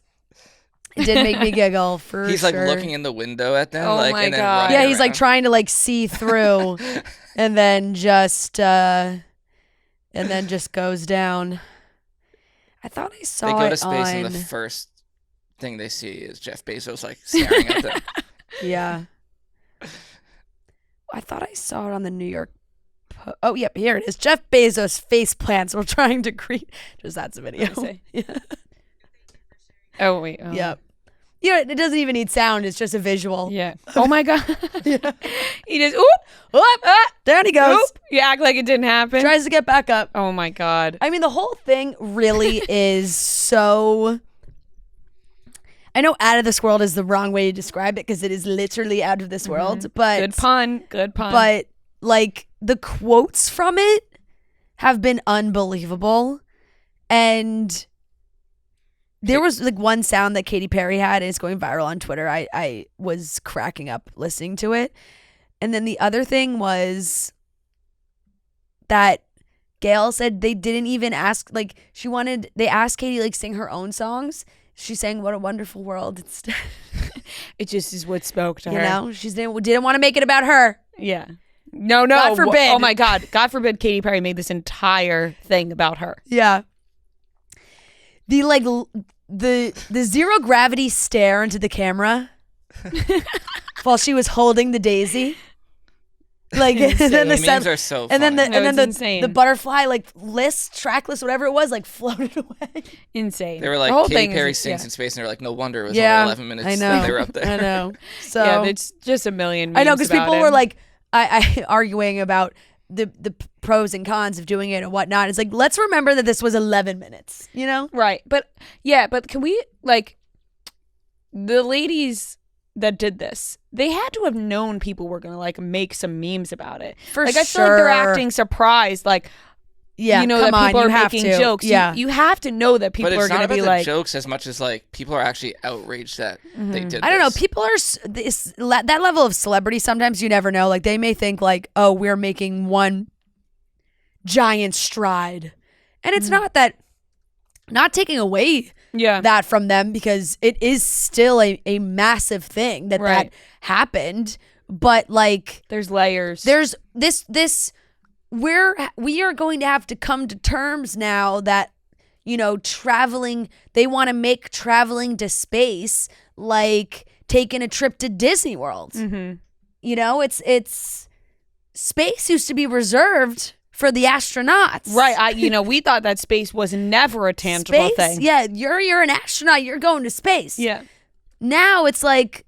It did make me giggle for he's sure. like looking in the window at them. Oh like, my and then God. running Yeah, he's like around. trying to like see through, and then just goes down. I thought I saw They go it to space on. and the first thing they see is Jeff Bezos like staring at them. Yeah. I thought I saw it on the New York. Oh, yep, here it is. Jeff Bezos face plants while trying to greet. Just that's a video. Let me Yeah. Oh wait. Oh. Yep. It doesn't even need sound. It's just a visual. Yeah. Oh my God. He just Down he goes. You act like it didn't happen. Tries to get back up. Oh my God. I mean, the whole thing really is so. I know out of this world is the wrong way to describe it because it is literally out of this world. But Good pun. Good pun. But like the quotes from it have been unbelievable. And there was like one sound that Katy Perry had and it's going viral on Twitter. I was cracking up listening to it. And then the other thing was that Gail said they didn't even ask, like they asked Katy like sing her own songs. She sang "What a Wonderful World" instead. it just is what spoke to her. She didn't want to make it about her. Yeah. No. God forbid. Oh my God. God forbid Katy Perry made this entire thing about her. Yeah. The zero gravity stare into the camera while she was holding the daisy. Like and then The the memes are so and then funny. the it's insane. the butterfly track list, whatever it was, like floated away. Insane. They were The whole like, Katy thing is- Perry sings yeah. in space, and they're like, no wonder it was Yeah, only 11 minutes I know. that they were up there. I know. So Yeah, it's just a million. I know because because people were like, I arguing about the pros and cons of doing it and whatnot. It's like, let's remember that this was 11 minutes. right, but can we like the ladies that did this? They had to have known people were gonna like make some memes about it. For like I feel like they're sure. acting surprised, like Yeah, you know come that on, people you are have making to. jokes. Yeah, You have to know that people But are it's not gonna about be the like jokes as much as like people are actually outraged that they did. I don't know. this. People are that level of celebrity. Sometimes you never know. Like they may think like, oh, we're making one giant stride, and it's not that. not taking away that from them, because it is still a massive thing that happened. But like, there's layers. There's this we are going to have to come to terms now that, you know, traveling, they want to make traveling to space like taking a trip to Disney World. Mm-hmm. You know, it's space used to be reserved for the astronauts. Right. We thought that space was never a tangible thing. Yeah, you're an astronaut, you're going to space. Yeah. Now it's like,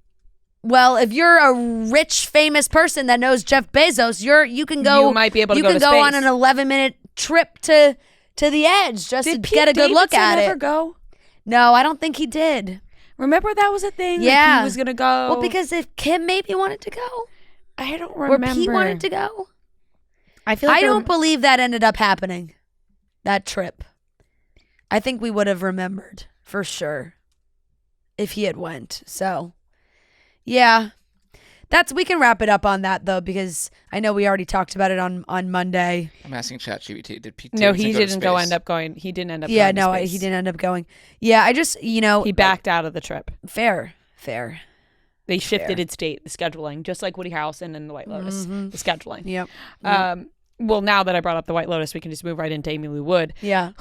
well, if you're a rich, famous person that knows Jeff Bezos, you can go. You might be able to go to You can go on an 11-minute trip to the edge just to get a good look at it. Ever go? No, I don't think he did. Remember that was a thing? Yeah. Like he was going to go. Well, because if Kim maybe wanted to go. I don't remember. Or Pete wanted to go. I feel like I don't believe that ended up happening. That trip. I think we would have remembered for sure if he had went. So, yeah. We can wrap it up on that though, because I know we already talked about it on Monday. I'm asking ChatGPT. Did Pete? No, he didn't end up going. He didn't end up. Yeah, going to no, space. he didn't end up going. Yeah, I just he backed out of the trip. Fair. They shifted its date, the scheduling, just like Woody Harrelson and the White Lotus, the scheduling. Yep. Well, now that I brought up the White Lotus, we can just move right into Aimee Lou Wood. Yeah.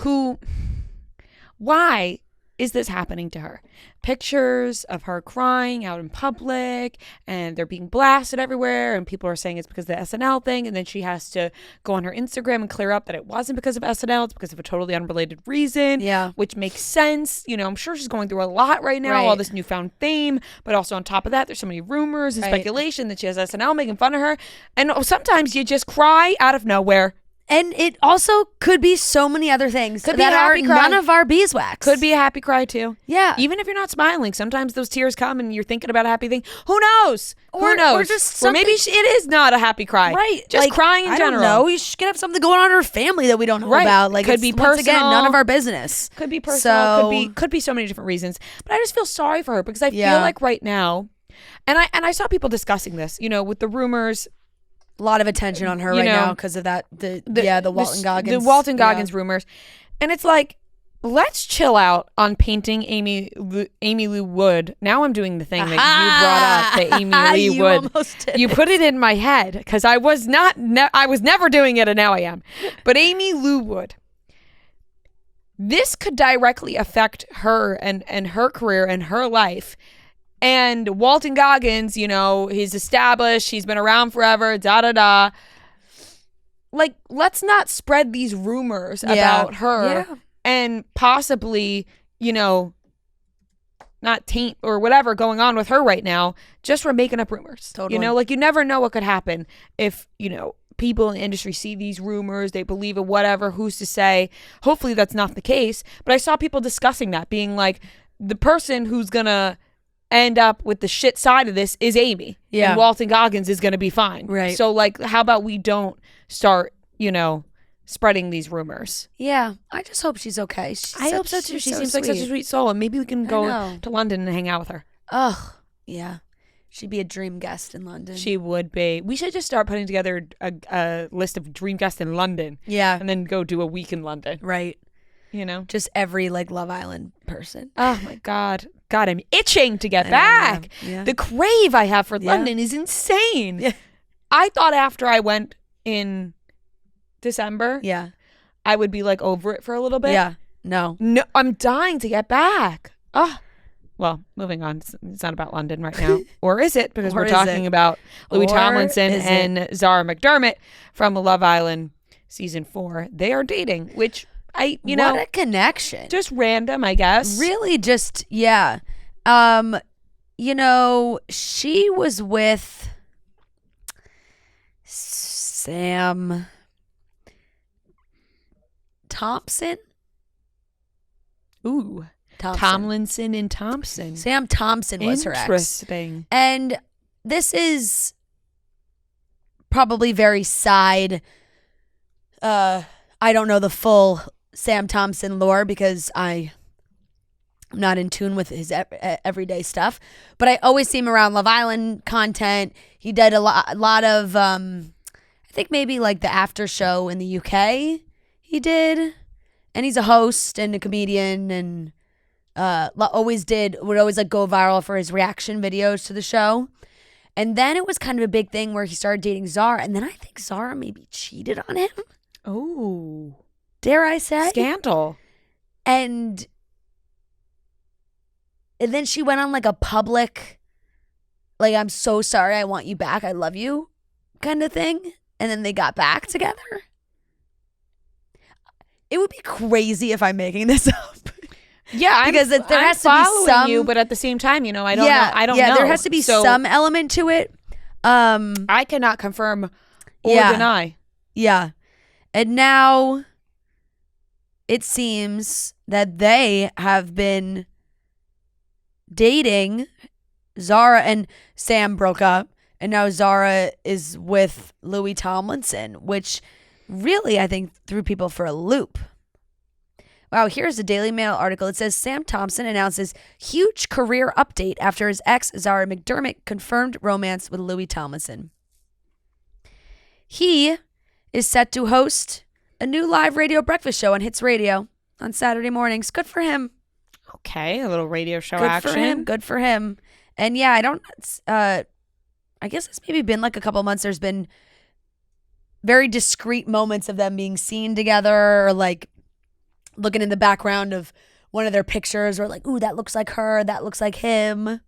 Why is this happening to her? Pictures of her crying out in public, and they're being blasted everywhere, and people are saying it's because of the SNL thing, and then she has to go on her Instagram and clear up that it wasn't because of SNL, it's because of a totally unrelated reason. Yeah. Which makes sense. You know, I'm sure she's going through a lot right now, all this newfound fame, but also on top of that, there's so many rumors and speculation that she has SNL making fun of her, and sometimes you just cry out of nowhere. And it also could be so many other things Could be that a are happy cry. none of our beeswax. Could be a happy cry too. Yeah. Even if you're not smiling, sometimes those tears come and you're thinking about a happy thing. Who knows? Who knows? Or just or maybe it is not a happy cry. Right. Just like, crying in general. I don't know. You could have something going on in her family that we don't know about. Like, could be personal. Once again, none of our business. Could be personal. Could be so many different reasons. But I just feel sorry for her because I feel like right now, and I saw people discussing this, you know, with the rumors. A lot of attention on her right now because of that. The Walton Goggins. The Walton Goggins rumors. And it's like, let's chill out on painting Aimee Lou Wood. Now I'm doing the thing that you brought up, the Aimee Lou Wood. You put it in my head because I was I was never doing it, and now I am. But Aimee Lou Wood. This could directly affect her and her career and her life. And Walton Goggins, you know, he's established, he's been around forever, da-da-da. Like, let's not spread these rumors about her and possibly, you know, not taint or whatever going on with her right now, just for making up rumors. Totally. You know, like, you never know what could happen if, you know, people in the industry see these rumors, they believe it, whatever, who's to say. Hopefully that's not the case. But I saw people discussing that, being like, the person who's going to end up with the shit side of this is Aimee. Yeah. And Walton Goggins is going to be fine. Right. So, like, how about we don't start, you know, spreading these rumors? Yeah. I just hope she's okay. I hope so too. She seems like such a sweet soul, and maybe we can go to London and hang out with her. Oh, yeah. She'd be a dream guest in London. She would be. We should just start putting together a list of dream guests in London. Yeah. And then go do a week in London. Right. You know? Just every, like, Love Island person. Oh, my God. God, I'm itching to get back. Yeah. The crave I have for London is insane. Yeah. I thought after I went in December, I would be, like, over it for a little bit. Yeah. No, I'm dying to get back. Oh. Well, moving on. It's not about London right now. Or is it? Because we're talking about Louis Tomlinson and Zara McDermott from Love Island Season 4. They are dating, which... what a connection. Just random, I guess. Really just, yeah. You know, she was with Sam Thompson. Ooh. Tomlinson and Thompson. Sam Thompson was her ex. Interesting. And this is probably very side. I don't know the full Sam Thompson lore because I'm not in tune with his everyday stuff, but I always see him around Love Island content. He did a lot of, I think maybe like the after show in the UK he did. And he's a host and a comedian and would always like go viral for his reaction videos to the show. And then it was kind of a big thing where he started dating Zara. And then I think Zara maybe cheated on him. Oh. Dare I say? Scandal. And then she went on like a public, like, I'm so sorry, I want you back, I love you kind of thing. And then they got back together. It would be crazy if I'm making this up. Yeah, because there has to following be some you, but at the same time, I don't know. I don't know. There has to be some element to it. I cannot confirm or deny. Yeah. And now it seems that they have been dating. Zara and Sam broke up, and now Zara is with Louis Tomlinson, which really, I think, threw people for a loop. Wow, here's a Daily Mail article. It says Sam Thompson announces huge career update after his ex, Zara McDermott, confirmed romance with Louis Tomlinson. He is set to host a new live radio breakfast show on Hits Radio on Saturday mornings. Good for him. Okay, a little radio show Good action. for him. Good for him. And yeah, I guess it's maybe been like a couple months. There's been very discreet moments of them being seen together, or like looking in the background of one of their pictures, or like, ooh, that looks like her, that looks like him.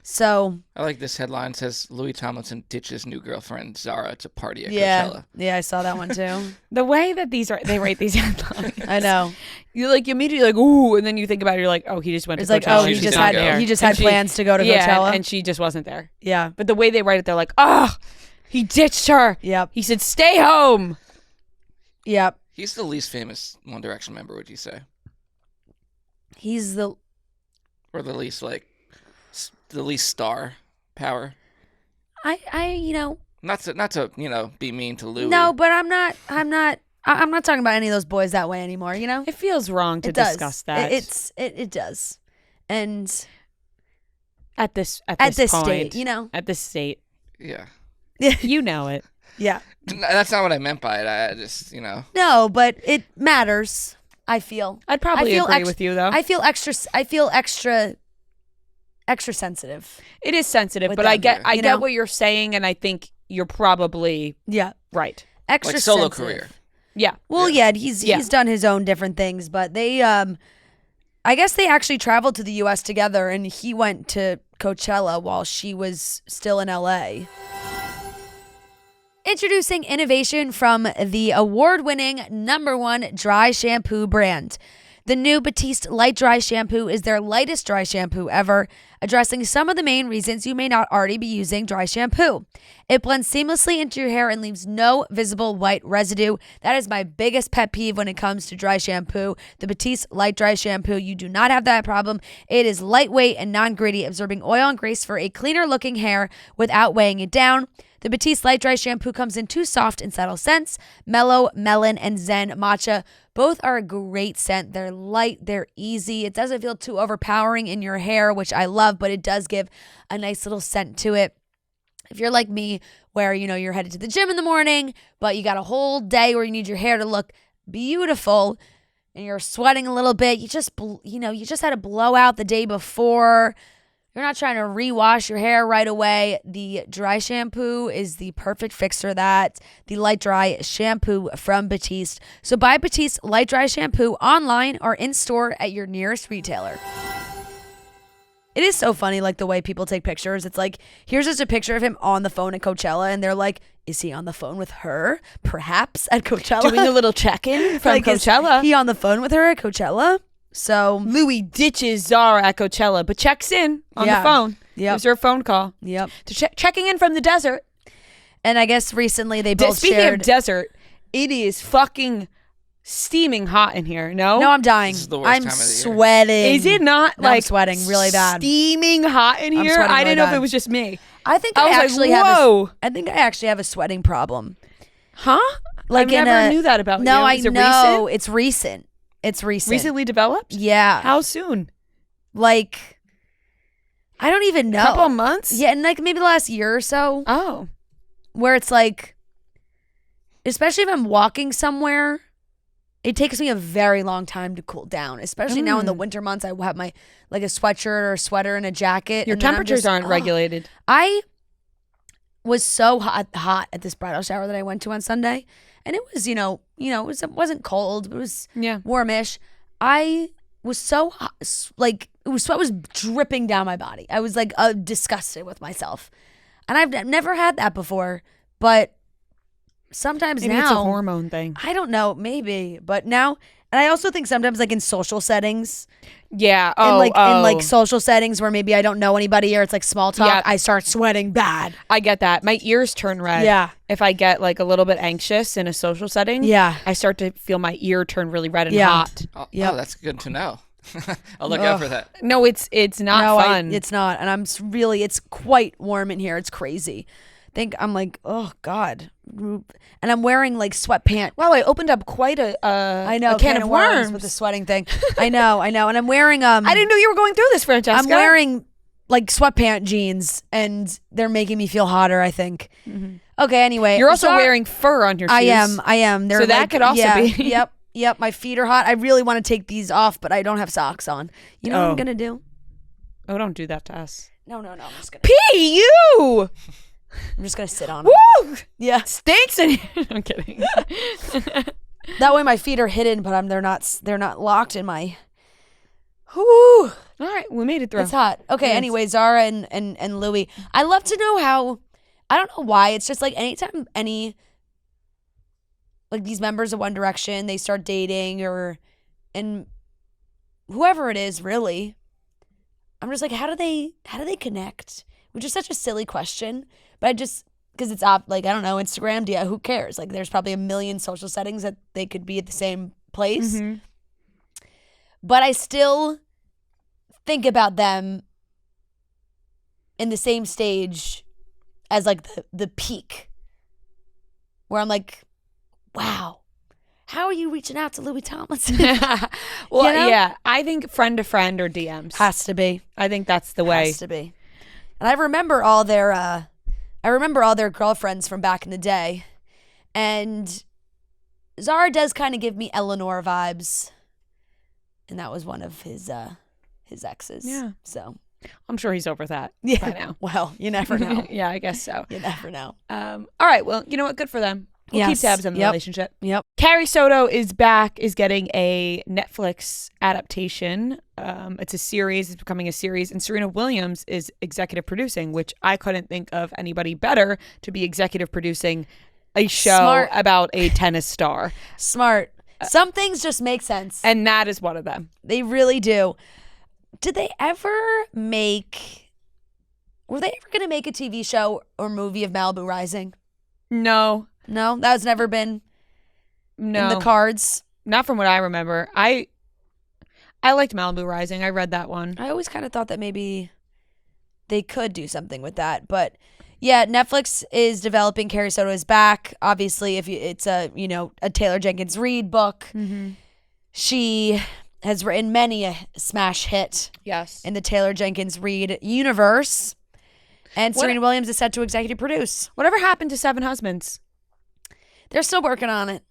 So I like this headline. It says Louis Tomlinson ditches new girlfriend Zara to party at yeah, Coachella. yeah, I saw that one too. The way that they write these headlines, I know. You like immediately like ooh, and then you think about it, you're like, oh, he just went It's to like, Coachella. oh, he just had plans to go to yeah, Coachella, and she just wasn't there. Yeah, but the way they write it, they're like, oh, he ditched her. Yep. He said, stay home. Yep. He's the least famous One Direction member, would you say? He's the or the least the least star power. I Not to be mean to Louis. no, but I'm not talking about any of those boys that way anymore. It feels wrong to It does. discuss that. It does, and at this at point, this state, at this state, Yeah. you know it. Yeah. That's not what I meant by it. I just No, but it matters. I feel. I'd probably feel agree with you though. I feel extra sensitive. It is sensitive, with but them, I you get know? what you're saying, and I think you're probably Yeah. right. Extra like solo sensitive. career. Yeah. Well, yeah, he's done his own different things, but they I guess they actually traveled to the US together, and he went to Coachella while she was still in LA. Introducing innovation from the award-winning #1 dry shampoo brand. The new Batiste Light Dry Shampoo is their lightest dry shampoo ever, addressing some of the main reasons you may not already be using dry shampoo. It blends seamlessly into your hair and leaves no visible white residue. That is my biggest pet peeve when it comes to dry shampoo. The Batiste Light Dry Shampoo, you do not have that problem. It is lightweight and non-gritty, absorbing oil and grease for a cleaner looking hair without weighing it down. The Batiste Light Dry Shampoo comes in 2 soft and subtle scents, Mellow, Melon, and Zen Matcha. Both are a great scent. They're light, they're easy. It doesn't feel too overpowering in your hair, which I love, but it does give a nice little scent to it. If you're like me, where, you're headed to the gym in the morning, but you got a whole day where you need your hair to look beautiful and you're sweating a little bit, you just had a blowout the day before. You're not trying to rewash your hair right away. The dry shampoo is the perfect fix for that. The Light Dry Shampoo from Batiste. So buy Batiste Light Dry Shampoo online or in store at your nearest retailer. It is so funny, like the way people take pictures. It's like, here's just a picture of him on the phone at Coachella, and they're like, is he on the phone with her? Perhaps at Coachella? Doing a little check-in from Coachella. Is he on the phone with her at Coachella? So Louis ditches Zara at Coachella, but checks in on the phone. Yep. Gives her a phone call. Yep. Checking in from the desert. And I guess recently they both Speaking shared. of desert, it is fucking steaming hot in here. No, I'm dying. This is the worst I'm time of the year. sweating. Is it not No, I'm sweating really bad. Steaming hot in I'm here. sweating I didn't really know if bad. it was just me. I think I I, was actually like, have. whoa. I think I actually have a sweating problem. Huh? Like I never knew that about you. No, Is it know recent? it's recent. It's recent. Recently developed? Yeah. How soon? Like, I don't even know. Couple months? Yeah, and like maybe the last year or so. Oh. Where it's like, especially if I'm walking somewhere it takes me a very long time to cool down, especially now in the winter months. I have my like a sweatshirt or a sweater and a jacket. Your and then I'm temperatures just, aren't regulated. I was so hot at this bridal shower that I went to on Sunday, and it was it wasn't cold, but it was warmish. I was so hot, like sweat was dripping down my body. I was like disgusted with myself, and I've never had that before. But sometimes Maybe now it's a hormone thing. I don't know, maybe, but now. And I also think sometimes, like in social settings, Yeah. in like social settings where maybe I don't know anybody or it's like small talk, Yeah. I start sweating bad. I get that. My ears turn red. Yeah. If I get like a little bit anxious in a social setting, Yeah. I start to feel my ear turn really red and Yeah. hot. Oh, Yep. oh, that's good to know. I'll look out for that. No, it's not No, fun. it's not, and it's quite warm in here. It's crazy. I'm like, oh God, and I'm wearing like sweatpants. Wow, I opened up quite a I know a can of worms with the sweating thing. I know, and I'm wearing I didn't know you were going through this, Francesca. I'm wearing like sweatpant jeans, and they're making me feel hotter, I think. Mm-hmm. Okay, anyway, You're also wearing fur on your shoes. I am. They're So that could also be. Yep. My feet are hot. I really want to take these off, but I don't have socks on. You know what I'm gonna do? Oh, don't do that to us. No. I'm just gonna. You. I'm just gonna sit on them. Woo! Yeah. Stinks in here. I'm kidding. That way my feet are hidden, but they're not locked in my. Whoo! All right, we made it through. It's hot. Okay. Yes. Anyway, Zara and Louis. I love to know how. I don't know why. It's just like anytime like these members of One Direction, they start dating and whoever it is, really. I'm just like, how do they connect? Which is such a silly question, but because it's like, I don't know, Instagram, yeah, who cares? Like there's probably a million social settings that they could be at the same place. Mm-hmm. But I still think about them in the same stage as like the peak, where I'm like, wow, how are you reaching out to Louis Tomlinson? Well, You know? yeah, I think friend to friend or DMs. Has to be. I think that's the way. Has to be. And I remember all their girlfriends from back in the day. And Zara does kind of give me Eleanor vibes. And that was one of his exes. Yeah. So I'm sure he's over that by now. Well, you never know. Yeah, I guess so. You never know. All right, well, you know what? Good for them. We'll keep Yes. tabs on the Yep. relationship. Yep. Carrie Soto is back, is getting a Netflix adaptation. It's a series. It's becoming a series. And Serena Williams is executive producing, which I couldn't think of anybody better to be executive producing a show Smart. about a tennis star. Smart. Some things just make sense. And that is one of them. They really do. Were they ever going to make a TV show or movie of Malibu Rising? No. No, that has never been in the cards. Not from what I remember. I liked Malibu Rising. I read that one. I always kind of thought that maybe they could do something with that, but yeah, Netflix is developing. Carrie Soto is back. Obviously, it's a Taylor Jenkins Reid book. Mm-hmm. She has written many a smash hit Yes. in the Taylor Jenkins Reid universe, and Serena Williams is set to executive produce. Whatever happened to Seven Husbands? They're still working on it.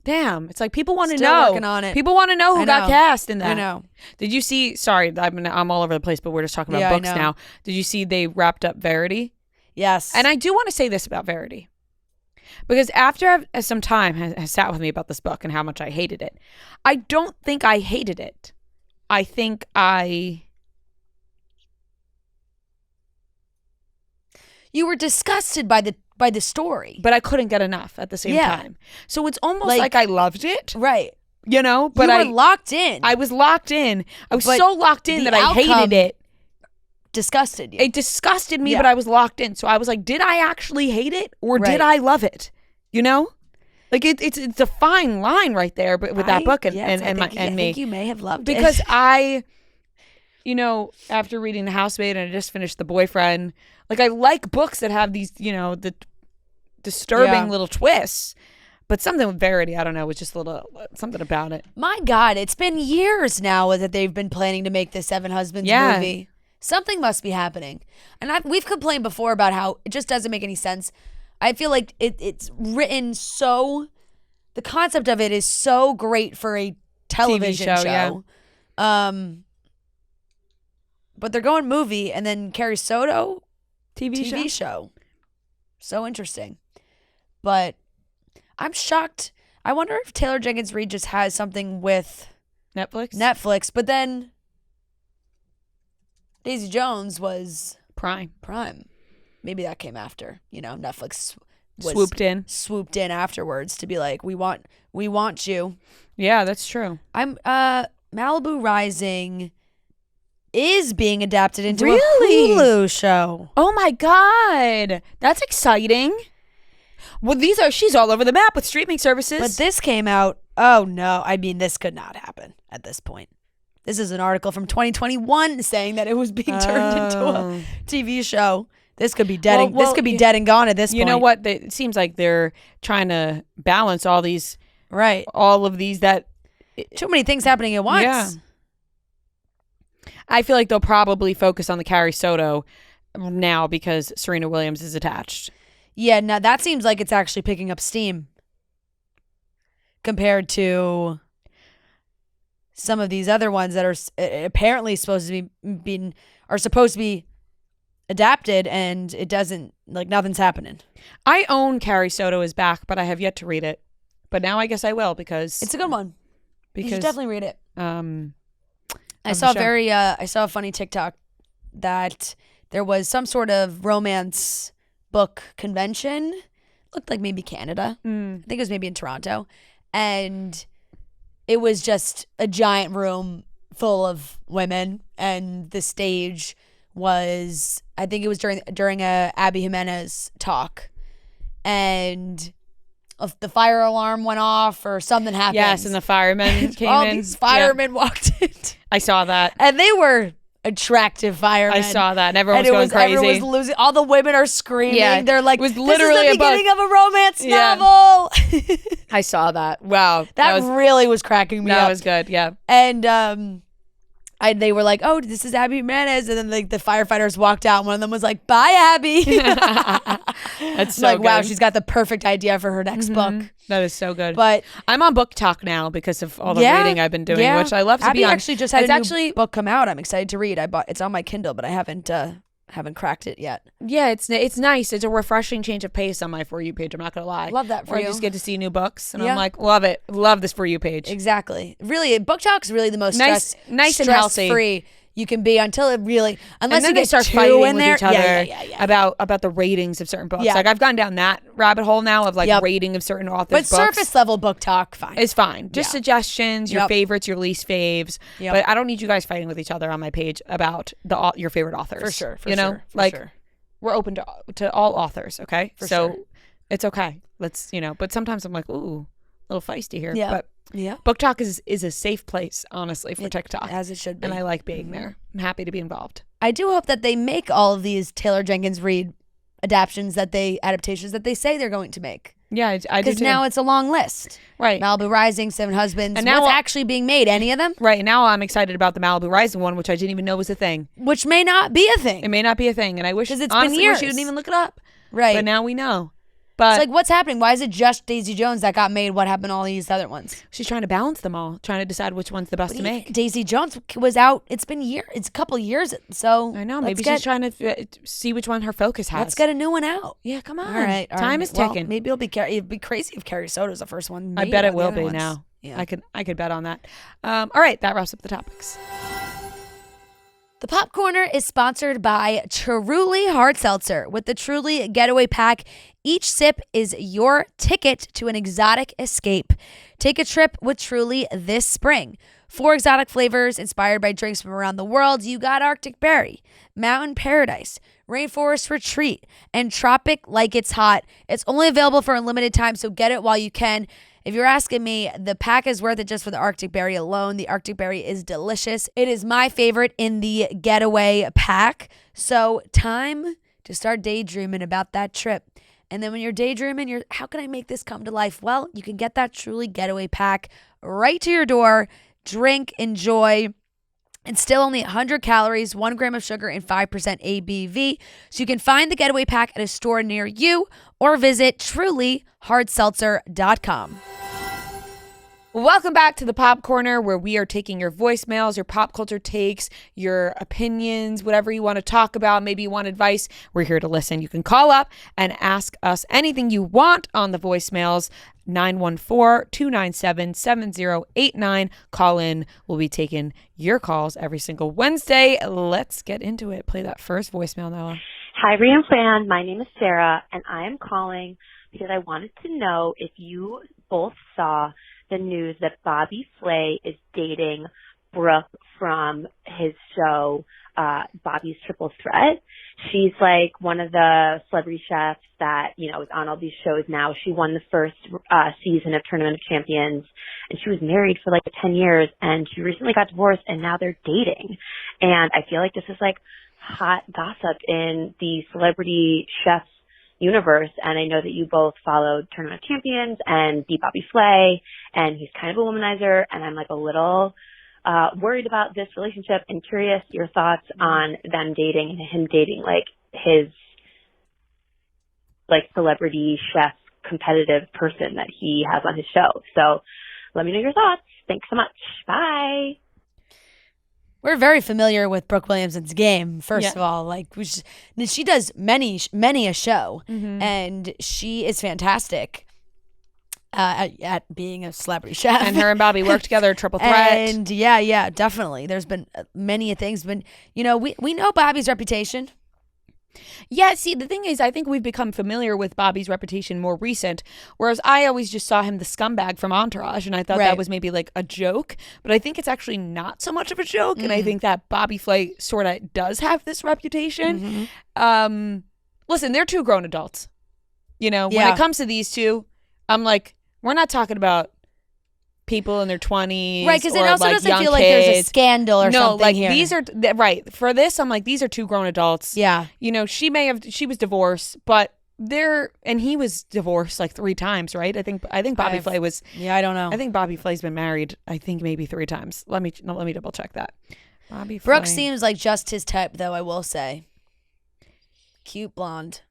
Damn, it's like people want to Still know. working on it. People want to know who got cast in that. I know. Did you see? Sorry, I'm all over the place, but we're just talking about Yeah, I books know. now. Did you see they wrapped up Verity? Yes. And I do want to say this about Verity, because after some time has sat with me about this book and how much I hated it, I don't think I hated it. I think you were disgusted by the story. but I couldn't get enough at the same Yeah. time. So it's almost like I loved it, Right. you know. But you were locked in. I was locked in. I was But so locked in the that I hated outcome it. disgusted you. It disgusted me, Yeah. but I was locked in. So I was like, did I actually hate it or did Right. I love it? You know? Like it's a fine line right there, but with that book and me. I think you may have loved Because it. I, after reading The Housemaid and I just finished The Boyfriend, like I like books that have these, the disturbing little twists. But something with Verity, I don't know, was just a little something about it. My God, it's been years now that they've been planning to make the Seven Husbands movie. Something must be happening. And we've complained before about how it just doesn't make any sense. I feel like it's written so the concept of it is so great for a television show. Yeah. But they're going movie, and then Carrie Soto TV show. So interesting. But I'm shocked. I wonder if Taylor Jenkins Reid just has something with Netflix, but then Daisy Jones was Prime. Maybe that came after. Netflix swooped in afterwards to be like, we want you. Yeah, that's true. Malibu Rising is being adapted into Really? a Hulu show. Oh my God, that's exciting. Well, she's all over the map with streaming services. But this came out. Oh no, I mean, this could not happen at this point. This is an article from 2021 saying that it was being turned into a TV show. This could be dead. This could be dead and gone at this point. You know what? It seems like they're trying to balance all these, right? All of these too many things happening at once. Yeah. I feel like they'll probably focus on the Carrie Soto now because Serena Williams is attached. Yeah, now that seems like it's actually picking up steam compared to some of these other ones that are apparently supposed to be adapted, and it doesn't, like, nothing's happening. I own Carrie Soto is Back, but I have yet to read it. But now I guess I will because it's a good one. You should definitely read it. I saw a funny TikTok that there was some sort of romance book convention. Looked like maybe Canada. I think it was maybe in Toronto. And it was just a giant room full of women, and the stage was, I think it was during a Abby Jimenez talk, and the fire alarm went off or something happened. Yes, and the firemen came all in. These firemen walked in. I saw that. And they were attractive firemen. I saw that. And everyone was going crazy. Everyone was losing. All the women are screaming. Yeah, they're like, it was literally this is the beginning of a romance novel. I saw that. Wow. That really was cracking me up. That was good. Yeah. And they were like, oh, this is Abby Jimenez. And then the firefighters walked out. And one of them was like, bye, Abby. That's so like, good. wow, she's got the perfect idea for her next book. That is so good. But I'm on Book Talk now because of all the reading I've been doing, which I love to Abby be on. Actually just had a new book come out. I'm excited to read. It's on my Kindle, but I haven't cracked it yet. Yeah, it's nice. It's a refreshing change of pace on my For You page. I'm not going to lie. Love that for you. I just get to see new books, and I'm like, love it. Love this For You page. Exactly. Really, Book Talk is really the most nice and healthy. Free you can be until it really, unless you get start fighting in with there. each other about the ratings of certain books. Like I've gone down that rabbit hole now of rating of certain authors' but books. Surface level Book Talk, fine. It's fine. Just suggestions, your favorites, your least faves. But I don't need you guys fighting with each other on my page about your favorite authors. For sure. We're open to all authors. Okay, it's okay. Let's But sometimes I'm like, ooh, a little feisty here. Yeah. But Book Talk is a safe place, honestly, for TikTok. As it should be. And I like being there. I'm happy to be involved. I do hope that they make all of these Taylor Jenkins Reid adaptations that they say they're going to make. Yeah, I do too. Because now it's a long list. Right. Malibu Rising, Seven Husbands. And now what's actually being made? Any of them? Right. Now I'm excited about the Malibu Rising one, which I didn't even know was a thing. Which may not be a thing. It may not be a thing. And I wish, it's honestly, been years. wish you didn't even look it up. Right. But now we know. But it's like, what's happening? Why is it just Daisy Jones that got made? What happened to all these other ones? She's trying to balance them all, trying to decide which one's the best to make. Daisy Jones was out. It's been years. It's a couple years. So I know. Maybe she's trying to see which one her focus has. Let's get a new one out. Yeah, come on. All right. Time is ticking. Maybe it'd be crazy if Carrie Soto's the first one. I bet it will be now. Yeah. I could bet on that. All right. That wraps up the topics. The Pop Corner is sponsored by Truly Hard Seltzer. With the Truly Getaway Pack, each sip is your ticket to an exotic escape. Take a trip with Truly this spring. 4 exotic flavors inspired by drinks from around the world. You got Arctic Berry, Mountain Paradise, Rainforest Retreat, and Tropic Like It's Hot. It's only available for a limited time, so get it while you can. If you're asking me, the pack is worth it just for the Arctic Berry alone. The Arctic Berry is delicious. It is my favorite in the Getaway Pack. So time to start daydreaming about that trip. And then when you're daydreaming, how can I make this come to life? Well, you can get that Truly Getaway Pack right to your door. Drink, enjoy. It's still only 100 calories, 1 gram of sugar, and 5% ABV. So you can find the Getaway Pack at a store near you or visit trulyhardseltzer.com. Welcome back to the Pop Corner, where we are taking your voicemails, your pop culture takes, your opinions, whatever you want to talk about. Maybe you want advice. We're here to listen. You can call up and ask us anything you want on the voicemails. 914-297-7089. Call in. We'll be taking your calls every single Wednesday. Let's get into it. Play that first voicemail, Noah. Hi, Rhea Fan. My name is Sarah, and I am calling because I wanted to know if you both saw the news that Bobby Flay is dating Brooke from his show, Bobby's Triple Threat. She's like one of the celebrity chefs that, you know, is on all these shows now. She won the first season of Tournament of Champions, and she was married for like 10 years, and she recently got divorced, and now they're dating. And I feel like this is like hot gossip in the celebrity chefs universe, and I know that you both followed Tournament of Champions and beat Bobby Flay, and he's kind of a womanizer, and I'm like a little worried about this relationship and curious your thoughts on them dating and him dating like his like celebrity chef competitive person that he has on his show. So let me know your thoughts. Thanks so much. Bye. We're very familiar with Brooke Williamson's game, first of all. Like, she does many a show, and she is fantastic at being a celebrity chef. And her and Bobby work together, Triple Threat. And yeah, definitely. There's been many things, but you know, we know Bobby's reputation. Yeah, see, the thing is, I think we've become familiar with Bobby's reputation more recent, whereas I always just saw him the scumbag from Entourage, and I thought that was maybe like a joke, but I think it's actually not so much of a joke, and I think that Bobby Flay sort of does have this reputation. Listen, they're two grown adults. You know, when it comes to these two, I'm like, we're not talking about people in their 20s, right? Because it also like doesn't young feel like kids. there's a scandal or something like here. These are right for this. I'm like, these are two grown adults. Yeah, you know, she was divorced, but and he was divorced like 3 times, right? I think Bobby Flay was. Yeah, I don't know. I think Bobby Flay's been married. I think maybe 3 times. Let me double check that. Bobby Brooke Flay. seems like just his type, though. I will say, cute blonde.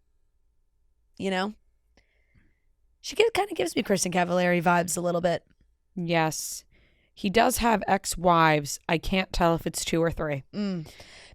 You know, she kind of gives me Kristen Cavallari vibes a little bit. Yes. He does have ex-wives. I can't tell if it's 2 or 3.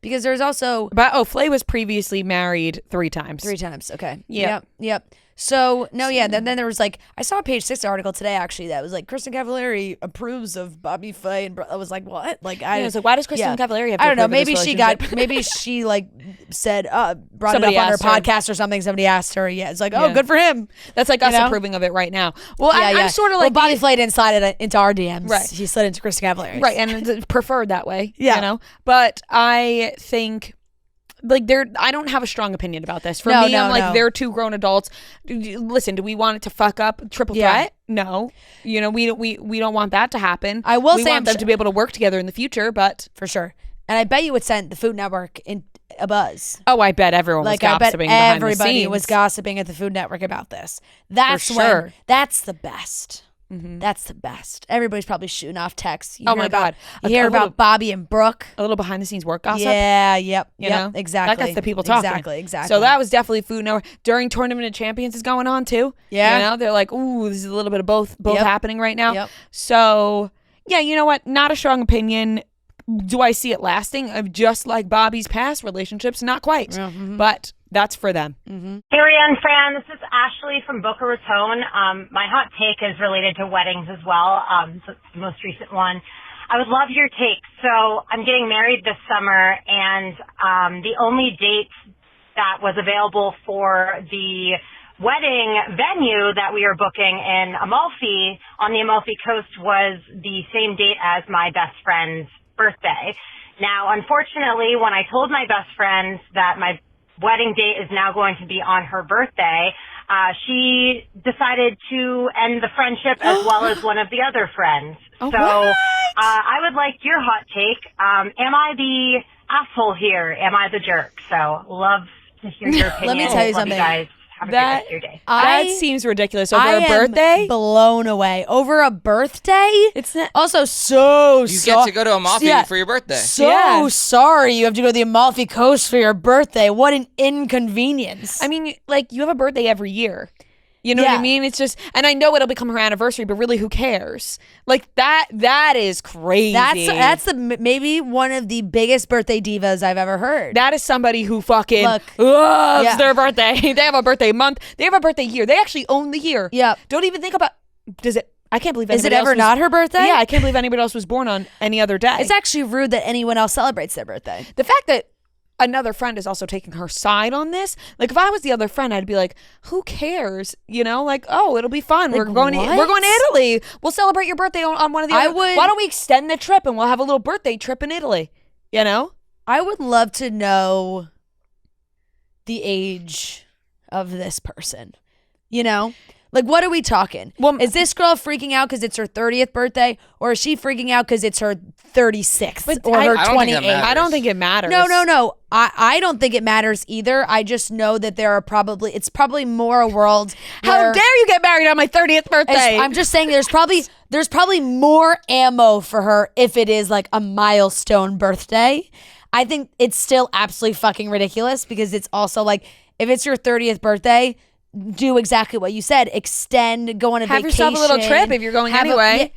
Because there's also... But, Flay was previously married 3 times. 3 times, okay. Yep. Yep. So, no, yeah, then there was like... I saw a Page 6 article today, actually, that was like, Kristen Cavallari approves of Bobby Flay, and I was like, what? Like, I was like, why does Kristen Cavallari have to I don't know, approve of this maybe she like said, brought Somebody it up on her asked her. podcast or something, somebody asked her, it's like, oh, good for him. That's like us approving of it right now. Well, I'm sort of like... Well, Bobby Flay didn't slide it into our DMs. Right. He slid into Kristen Cavallari. Right, and it's preferred that way, Yeah. you know? But I think... Like I don't have a strong opinion about this. For me, I'm like, they're two grown adults. Listen, do we want it to fuck up Triple Threat? No. You know, we don't want that to happen. I will we say want them to be able to work together in the future, but for sure. And I bet you it sent the Food Network in a buzz. Oh, I bet everyone was gossiping behind the scenes. Everybody was gossiping at the Food Network about this. That's that's the best. That's the best. Everybody's probably shooting off texts. You hear God. You hear about Bobby and Brooke. A little behind the scenes work gossip. Yeah, you know? exactly. That gets the people talking. Exactly. So that was definitely Food Network. During Tournament of Champions is going on too. Yeah. You know, they're like, ooh, this is a little bit of both happening right now. Yep. So, yeah, you know what? Not a strong opinion. Do I see it lasting? Just like Bobby's past relationships? Not quite. But that's for them. Hey, Rianne Fran, this is Ashley from Boca Raton. My hot take is related to weddings as well. So it's the most recent one. I would love your take. So I'm getting married this summer, and the only date that was available for the wedding venue that we are booking in Amalfi, on the Amalfi Coast, was the same date as my best friend's birthday. Now, unfortunately, when I told my best friend that my wedding date is now going to be on her birthday, she decided to end the friendship as well as one of the other friends. I would like your hot take. Am I the asshole here? Am I the jerk? So love to hear your opinion. Let me tell you love something. You guys. Have a good rest of your day. That seems ridiculous. Over I a birthday? am blown away. Over a birthday? It's not. Also, so You get to go to Amalfi for your birthday. So sorry you have to go to the Amalfi Coast for your birthday. What an inconvenience. I mean, like, you have a birthday every year. You know what Yeah. I mean? It's just, and I know it'll become her anniversary, but really, who cares? Like that is crazy. That's maybe one of the biggest birthday divas I've ever heard. That is somebody who fucking Look. loves Yeah. their birthday. They have a birthday month. They have a birthday year. They actually own the year. Yep. Don't even think about, does it, I can't believe Is it anybody ever else was- not her birthday? Yeah, I can't believe anybody else was born on any other day. It's actually rude that anyone else celebrates their birthday. The fact that another friend is also taking her side on this. Like if I was the other friend, I'd be like, who cares? You know, like, oh, it'll be fun. Like, we're going to Italy. We'll celebrate your birthday on one of the I other. would- Why don't we extend the trip and we'll have a little birthday trip in Italy? You know? I would love to know the age of this person. You know? Like, what are we talking? Well, is this girl freaking out because it's her 30th birthday, or is she freaking out because it's her 36th or her I don't think that 28th? matters. I don't think it matters. No. I don't think it matters either. I just know that it's probably more a world. How where- dare you get married on my 30th birthday? I'm just saying there's probably more ammo for her if it is like a milestone birthday. I think it's still absolutely fucking ridiculous because it's also like if it's your 30th birthday, do exactly what you said. Extend, go on a Have vacation. yourself a little trip if you're going anyway.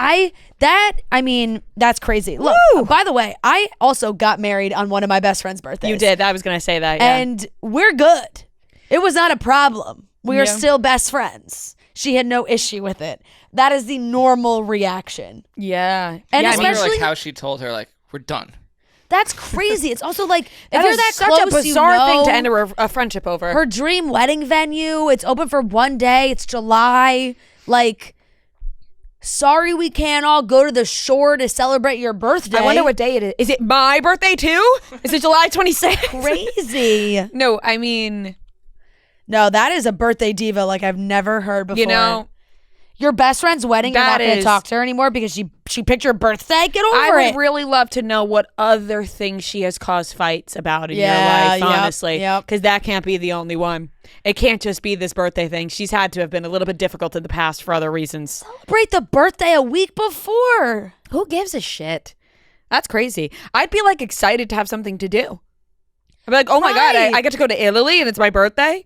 That's crazy. Look, Woo! by the way, I also got married on one of my best friend's birthdays. You did. I was going to say that. Yeah. And we're good. It was not a problem. We are Yeah. still best friends. She had no issue with it. That is the normal reaction. yeah. And yeah, I wonder especially- like how she told her like we're done. That's crazy. It's also like if that you're is that such close, a bizarre you know, thing to end a friendship over. her dream wedding venue. It's open for one day. It's July. Like, sorry, we can't all go to the shore to celebrate your birthday. I wonder what day it is. Is it my birthday too? Is it July 26th? crazy. No, I mean, No, that is a birthday diva like I've never heard before. you know, your best friend's wedding. You're not That going to is- talk to her anymore because she picked your birthday. Get over I it. would really love to know what other things she has caused fights about in Yeah, your life, yep, honestly. yep. Because that can't be the only one. It can't just be this birthday thing. She's had to have been a little bit difficult in the past for other reasons. Celebrate the birthday a week before. Who gives a shit? That's crazy. I'd be like excited to have something to do. I'd be like, oh my God, Right. I get to go to Italy and it's my birthday.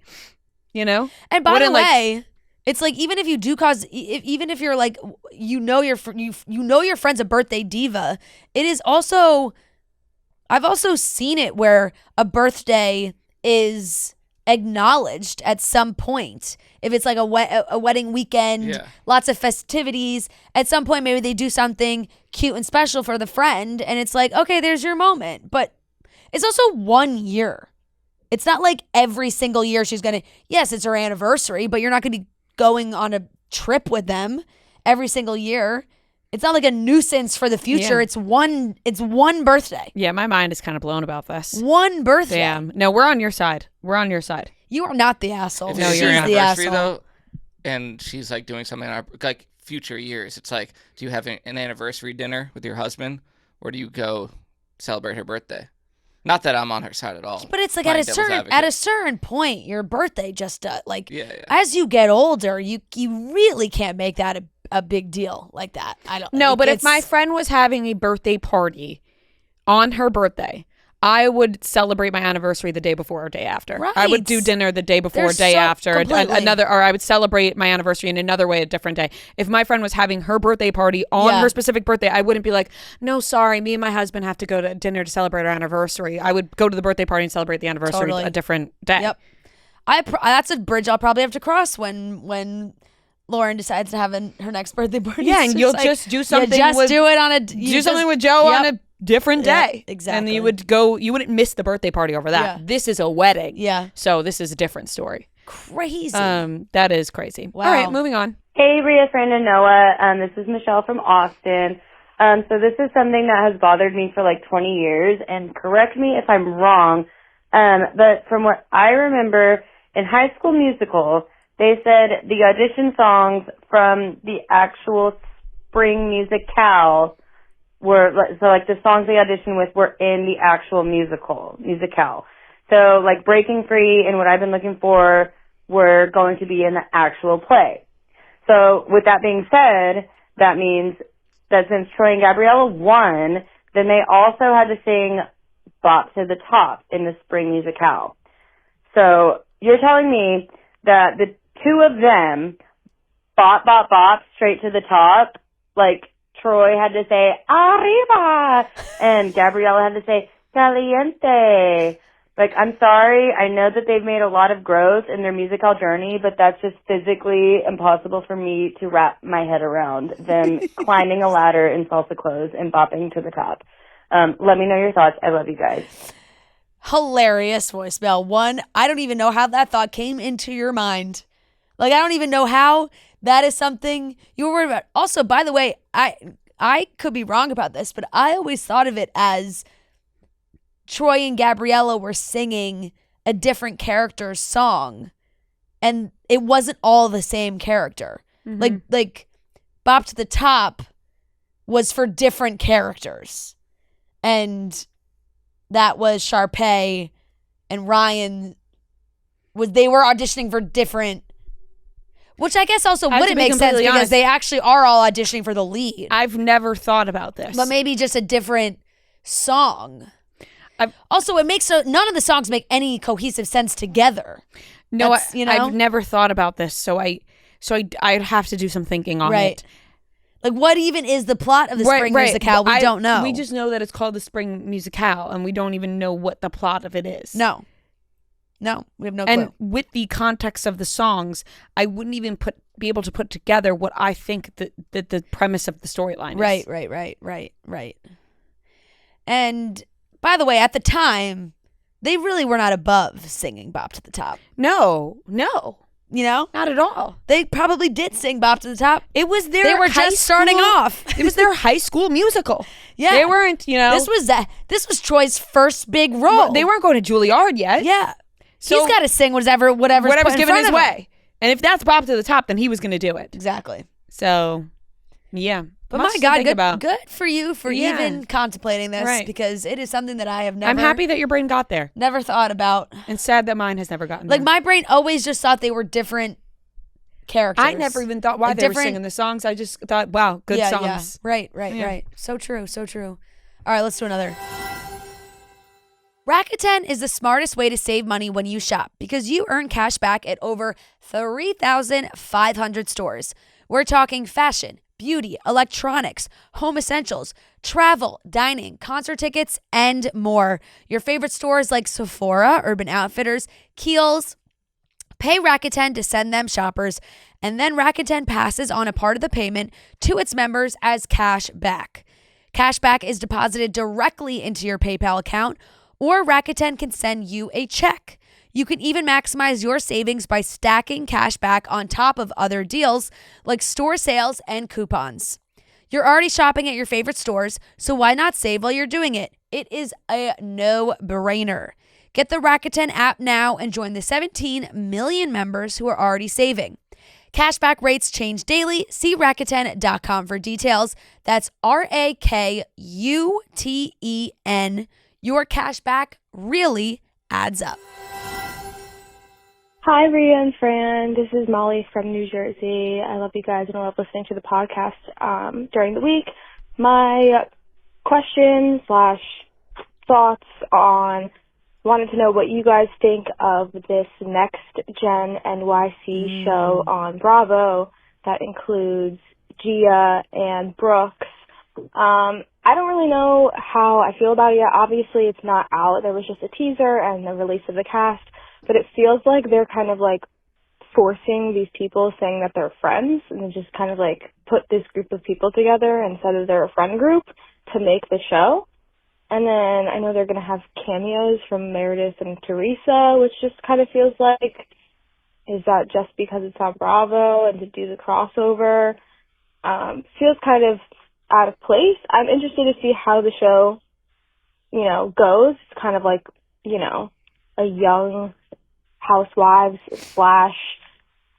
You know? And by the Wouldn't, like- way, it's like even if you do cause, even if you're like, you know your friend's a birthday diva, it is also, I've also seen it where a birthday is acknowledged at some point. If it's like a wedding weekend, Yeah. lots of festivities, at some point maybe they do something cute and special for the friend, and it's like, okay, there's your moment. But it's also 1 year. It's not like every single year she's gonna, yes, it's her anniversary, but you're not gonna be going on a trip with them every single year. It's not like a nuisance for the future. Yeah. It's one birthday. Yeah, my mind is kind of blown about this. One birthday. Damn. No, we're on your side. We're on your side. You are not the asshole. If No, it's She's you're your not. the anniversary asshole. though, and she's like doing something in our like future years, it's like, do you have an anniversary dinner with your husband, or do you go celebrate her birthday? Not that I'm on her side at all. But it's like Playing at a devil's certain advocate. point, your birthday just like Yeah, yeah. as you get older, you really can't make that a big deal like that. I don't. No, like, but if it's- my friend was having a birthday party on her birthday, I would celebrate my anniversary the day before or day after. I would Right. do dinner the day before or There's day so- after. completely. Or I would celebrate my anniversary in another way, a different day. If my friend was having her birthday party on Yeah. her specific birthday, I wouldn't be like, no, sorry, me and my husband have to go to dinner to celebrate our anniversary. I would go to the birthday party and celebrate the anniversary Totally. a different day. Yep. That's a bridge I'll probably have to cross when Lauren decides to have her next birthday party. Yeah, It's and you'll like, just do something You just with- do it on a. Do something with Joe on a different Yep, day. exactly. And you wouldn't miss the birthday party over that. Yeah. This is a wedding. Yeah. So this is a different story. Crazy. That is crazy. Wow. All right, moving on. Hey, Rhea, Fran, and Noah. This is Michelle from Austin. So this is something that has bothered me for like 20 years, and correct me if I'm wrong, but from what I remember, in High School Musical, they said the audition songs from the actual spring musicale were, so like the songs they auditioned with were in the actual musicale. So like Breaking Free and What I've Been Looking For were going to be in the actual play. So with that being said, that means that since Troy and Gabriella won, then they also had to sing Bop to the Top in the spring musicale. So you're telling me that the two of them bop, straight to the top. Like, Troy had to say, arriba, and Gabriella had to say, caliente. Like, I'm sorry, I know that they've made a lot of growth in their musical journey, but that's just physically impossible for me to wrap my head around them climbing a ladder in salsa clothes and bopping to the top. Let me know your thoughts. I love you guys. Hilarious voicemail. One, I don't even know how that thought came into your mind. Like, I don't even know how that is something you were worried about. Also, by the way, I could be wrong about this, but I always thought of it as Troy and Gabriella were singing a different character's song, and it wasn't all the same character. Like Bop to the Top was for different characters, and that was Sharpay and Ryan. They were auditioning for different. Which I guess also wouldn't make sense because honest, they actually are all auditioning for the lead. I've never thought about this. But maybe just a different song. Also, it makes none of the songs make any cohesive sense together. No, I've never thought about this, so I'd have to do some thinking on it. Like, what even is the plot of the Spring Musicale? We don't know. We just know that it's called the Spring Musicale, and we don't even know what the plot of it is. No, we have no clue. And with the context of the songs, I wouldn't even be able to put together what I think the premise of the storyline is. Right. And by the way, at the time, they really were not above singing Bop to the Top. No. You know? Not at all. They probably did sing Bop to the Top. It was their They were just starting off. It was their high school musical. Yeah. They weren't, This was Troy's first big role. They weren't going to Juilliard yet. Yeah. So he's got to sing whatever's given his way. And if that's Bop to the Top, then he was going to do it. Exactly. So, yeah. But my God, good for you for even contemplating this because it is something that I have never. I'm happy that your brain got there. Never thought about. And sad that mine has never gotten there. Like, my brain always just thought they were different characters. I never even thought why they were singing the songs. I just thought, wow, good songs. Yeah. Right. So true. All right, let's do another. Rakuten is the smartest way to save money when you shop because you earn cash back at over 3,500 stores. We're talking fashion, beauty, electronics, home essentials, travel, dining, concert tickets, and more. Your favorite stores like Sephora, Urban Outfitters, Kiehl's. Pay Rakuten to send them shoppers, and then Rakuten passes on a part of the payment to its members as cash back. Cash back is deposited directly into your PayPal account, or Rakuten can send you a check. You can even maximize your savings by stacking cash back on top of other deals like store sales and coupons. You're already shopping at your favorite stores, so why not save while you're doing it? It is a no-brainer. Get the Rakuten app now and join the 17 million members who are already saving. Cashback rates change daily. See Rakuten.com for details. That's Rakuten. Your cashback really adds up. Hi, Rhea and Fran. This is Molly from New Jersey. I love you guys and I love listening to the podcast during the week. My question / thoughts on wanted to know what you guys think of this Next Gen NYC show on Bravo that includes Gia and Brooks. I don't really know how I feel about it yet. Obviously, it's not out. There was just a teaser and the release of the cast, but it feels like they're kind of like forcing these people saying that they're friends and they just kind of like put this group of people together and said that they're a friend group to make the show. And then I know they're going to have cameos from Meredith and Teresa, which just kind of feels like, is that just because it's on Bravo and to do the crossover? Feels kind of out of place. I'm interested to see how the show, goes. It's kind of like, a young housewives /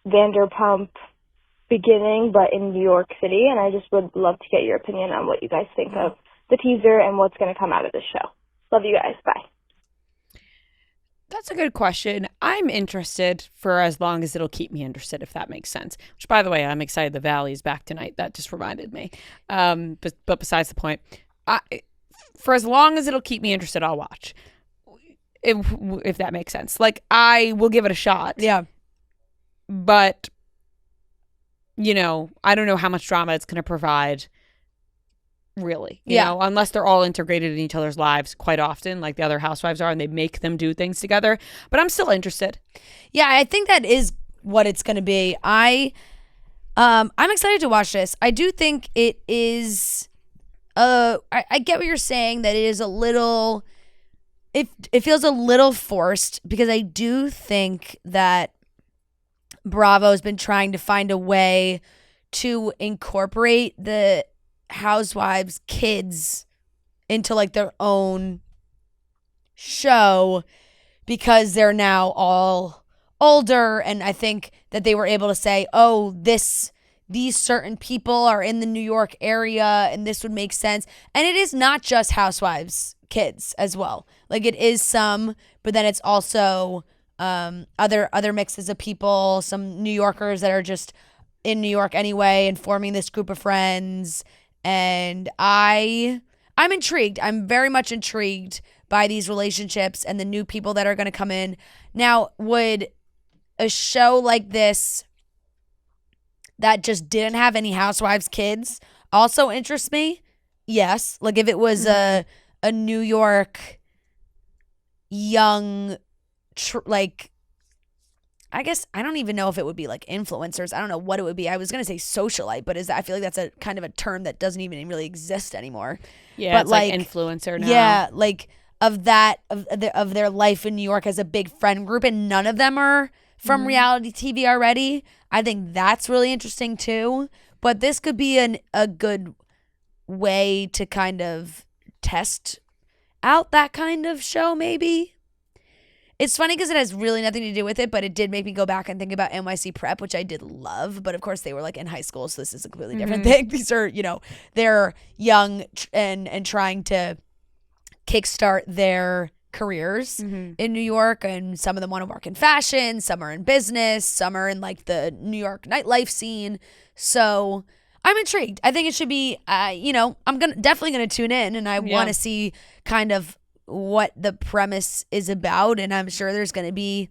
Vanderpump beginning, but in New York City. And I just would love to get your opinion on what you guys think of the teaser and what's going to come out of the show. Love you guys. Bye. That's a good question. I'm interested for as long as it'll keep me interested, if that makes sense. Which, by the way, I'm excited the Valley is back tonight. That just reminded me. But besides the point, for as long as it'll keep me interested, I'll watch. If that makes sense. Like, I will give it a shot. Yeah. but you know, I don't know how much drama it's going to provide. Really, you know, unless they're all integrated in each other's lives quite often, like the other housewives are, and they make them do things together. But I'm still interested. Yeah, I think that is what it's going to be. I'm excited to watch this. I do think it is. I get what you're saying, that it is a little. It feels a little forced, because I do think that Bravo has been trying to find a way to incorporate the housewives' kids into like their own show, because they're now all older, and I think that they were able to say, oh, these certain people are in the New York area and this would make sense. And it is not just housewives kids as well. Like, it is some, but then it's also other mixes of people, some New Yorkers that are just in New York anyway and forming this group of friends. And I'm intrigued. I'm very much intrigued by these relationships and the new people that are going to come in. Now, would a show like this that just didn't have any housewives kids also interest me? Yes. Like, if it was a New York young, I guess I don't even know if it would be like influencers. I don't know what it would be. I was going to say socialite, but I feel like that's a kind of a term that doesn't even really exist anymore. Yeah, but it's like influencer now. Yeah, like of their life in New York as a big friend group, and none of them are from reality TV already. I think that's really interesting too. But this could be a good way to kind of test out that kind of show, maybe. It's funny because it has really nothing to do with it, but it did make me go back and think about NYC Prep, which I did love. But of course, they were like in high school, so this is a completely different thing. These are, they're young and trying to kickstart their careers in New York, and some of them want to work in fashion, some are in business, some are in like the New York nightlife scene. So I'm intrigued. I think it should be, I'm definitely gonna tune in, and I want to see kind of what the premise is about, and I'm sure there's going to be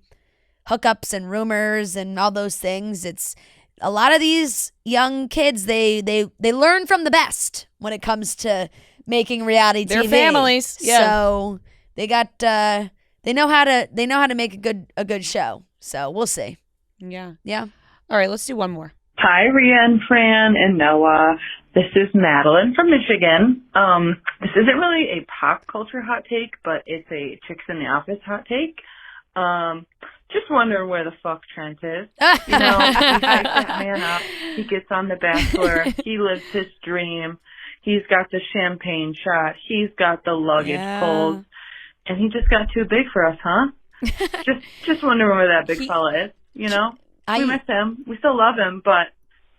hookups and rumors and all those things. It's a lot of these young kids, they learn from the best when it comes to making reality TV. Their families, So they know how to make a good show. So we'll see. Yeah. All right, let's do one more. Hi, Rian, Fran, and Noah. This is Madeline from Michigan. This isn't really a pop culture hot take, but it's a Chicks in the Office hot take. Just wondering where the fuck Trent is. He hypes that man up. He gets on The Bachelor. He lives his dream. He's got the champagne shot. He's got the luggage pulled. And he just got too big for us, huh? just wondering where that big fella is, We miss him. We still love him, but,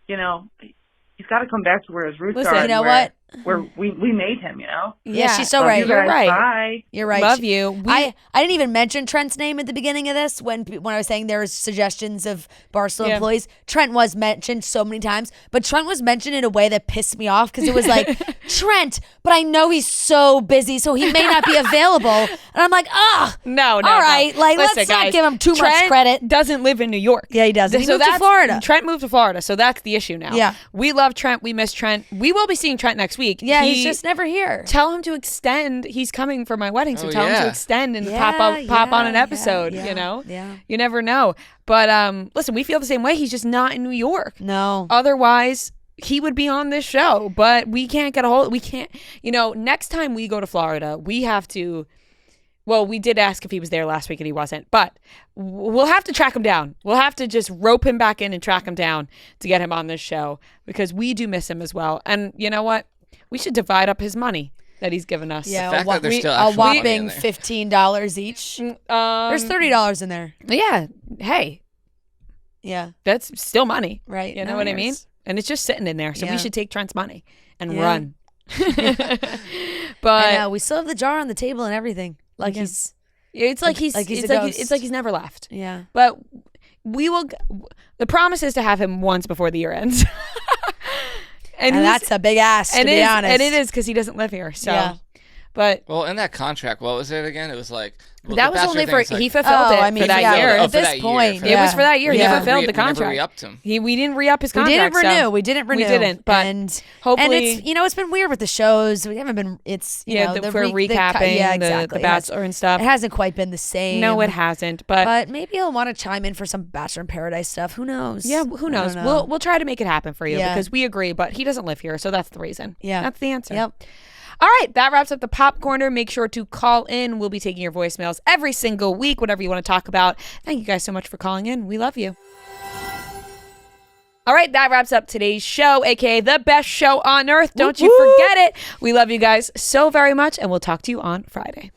he's got to come back to where his roots are. You know what? Where we made him, Yeah, she's so right. You're right. Bye. You're right. Love you. I didn't even mention Trent's name at the beginning of this when I was saying there was suggestions of Barstool employees. Trent was mentioned so many times, but Trent was mentioned in a way that pissed me off, because it was like, Trent, but I know he's so busy, so he may not be available. And I'm like, no. All right, no. Listen, let's guys, not give him too Trent much credit. Doesn't live in New York. Yeah, he doesn't. He moved to Florida. Trent moved to Florida, so that's the issue now. Yeah. We love Trent. We miss Trent. We will be seeing Trent next week. Yeah, he's just never here. Tell him to extend. He's coming for my wedding, so tell him to extend and pop on an episode. Yeah. You never know. But listen, we feel the same way. He's just not in New York. No. Otherwise, he would be on this show. But we can't get a hold. We can't. Next time we go to Florida, we have to. Well, we did ask if he was there last week and he wasn't, but we'll have to track him down. We'll have to just rope him back in and track him down to get him on this show, because we do miss him as well. And you know what? We should divide up his money that he's given us. The fact that there's still a actual money in whopping there. $15 each. There's $30 in there. Yeah. Hey. Yeah. That's still money. Right. You know what I mean? And it's just sitting in there. So we should take Trent's money and run. But I know, we still have the jar on the table and everything. Like he's never left. Yeah. But we will. The promise is to have him once before the year ends. and that's a big ask, to be honest. And it is, because he doesn't live here. So, but well, in that contract, what was it again? It was like Well, that the was only Bachelor for thing's like- he fulfilled it I mean, for that yeah, year. Oh, at for this that year, point, for It was for that year. We He never fulfilled the we never contract. re-upped him. We didn't re-up his We contract. didn't renew. so We didn't renew. We didn't. But and hopefully, it's it's been weird with the shows. We haven't been. It's for recapping yeah, the exactly. Bachelor and stuff. It hasn't quite been the same. No, it hasn't. But maybe he'll want to chime in for some Bachelor in Paradise stuff. Who knows? yeah, who I knows? don't know. We'll try to make it happen for you Yeah. because we agree. But he doesn't live here, so that's the reason. Yeah. That's the answer. Yep. All right, that wraps up the Pop Corner. Make sure to call in. We'll be taking your voicemails every single week, whatever you want to talk about. Thank you guys so much for calling in. We love you. All right, that wraps up today's show, aka the best show on earth. Don't you forget it. We love you guys so very much, and we'll talk to you on Friday.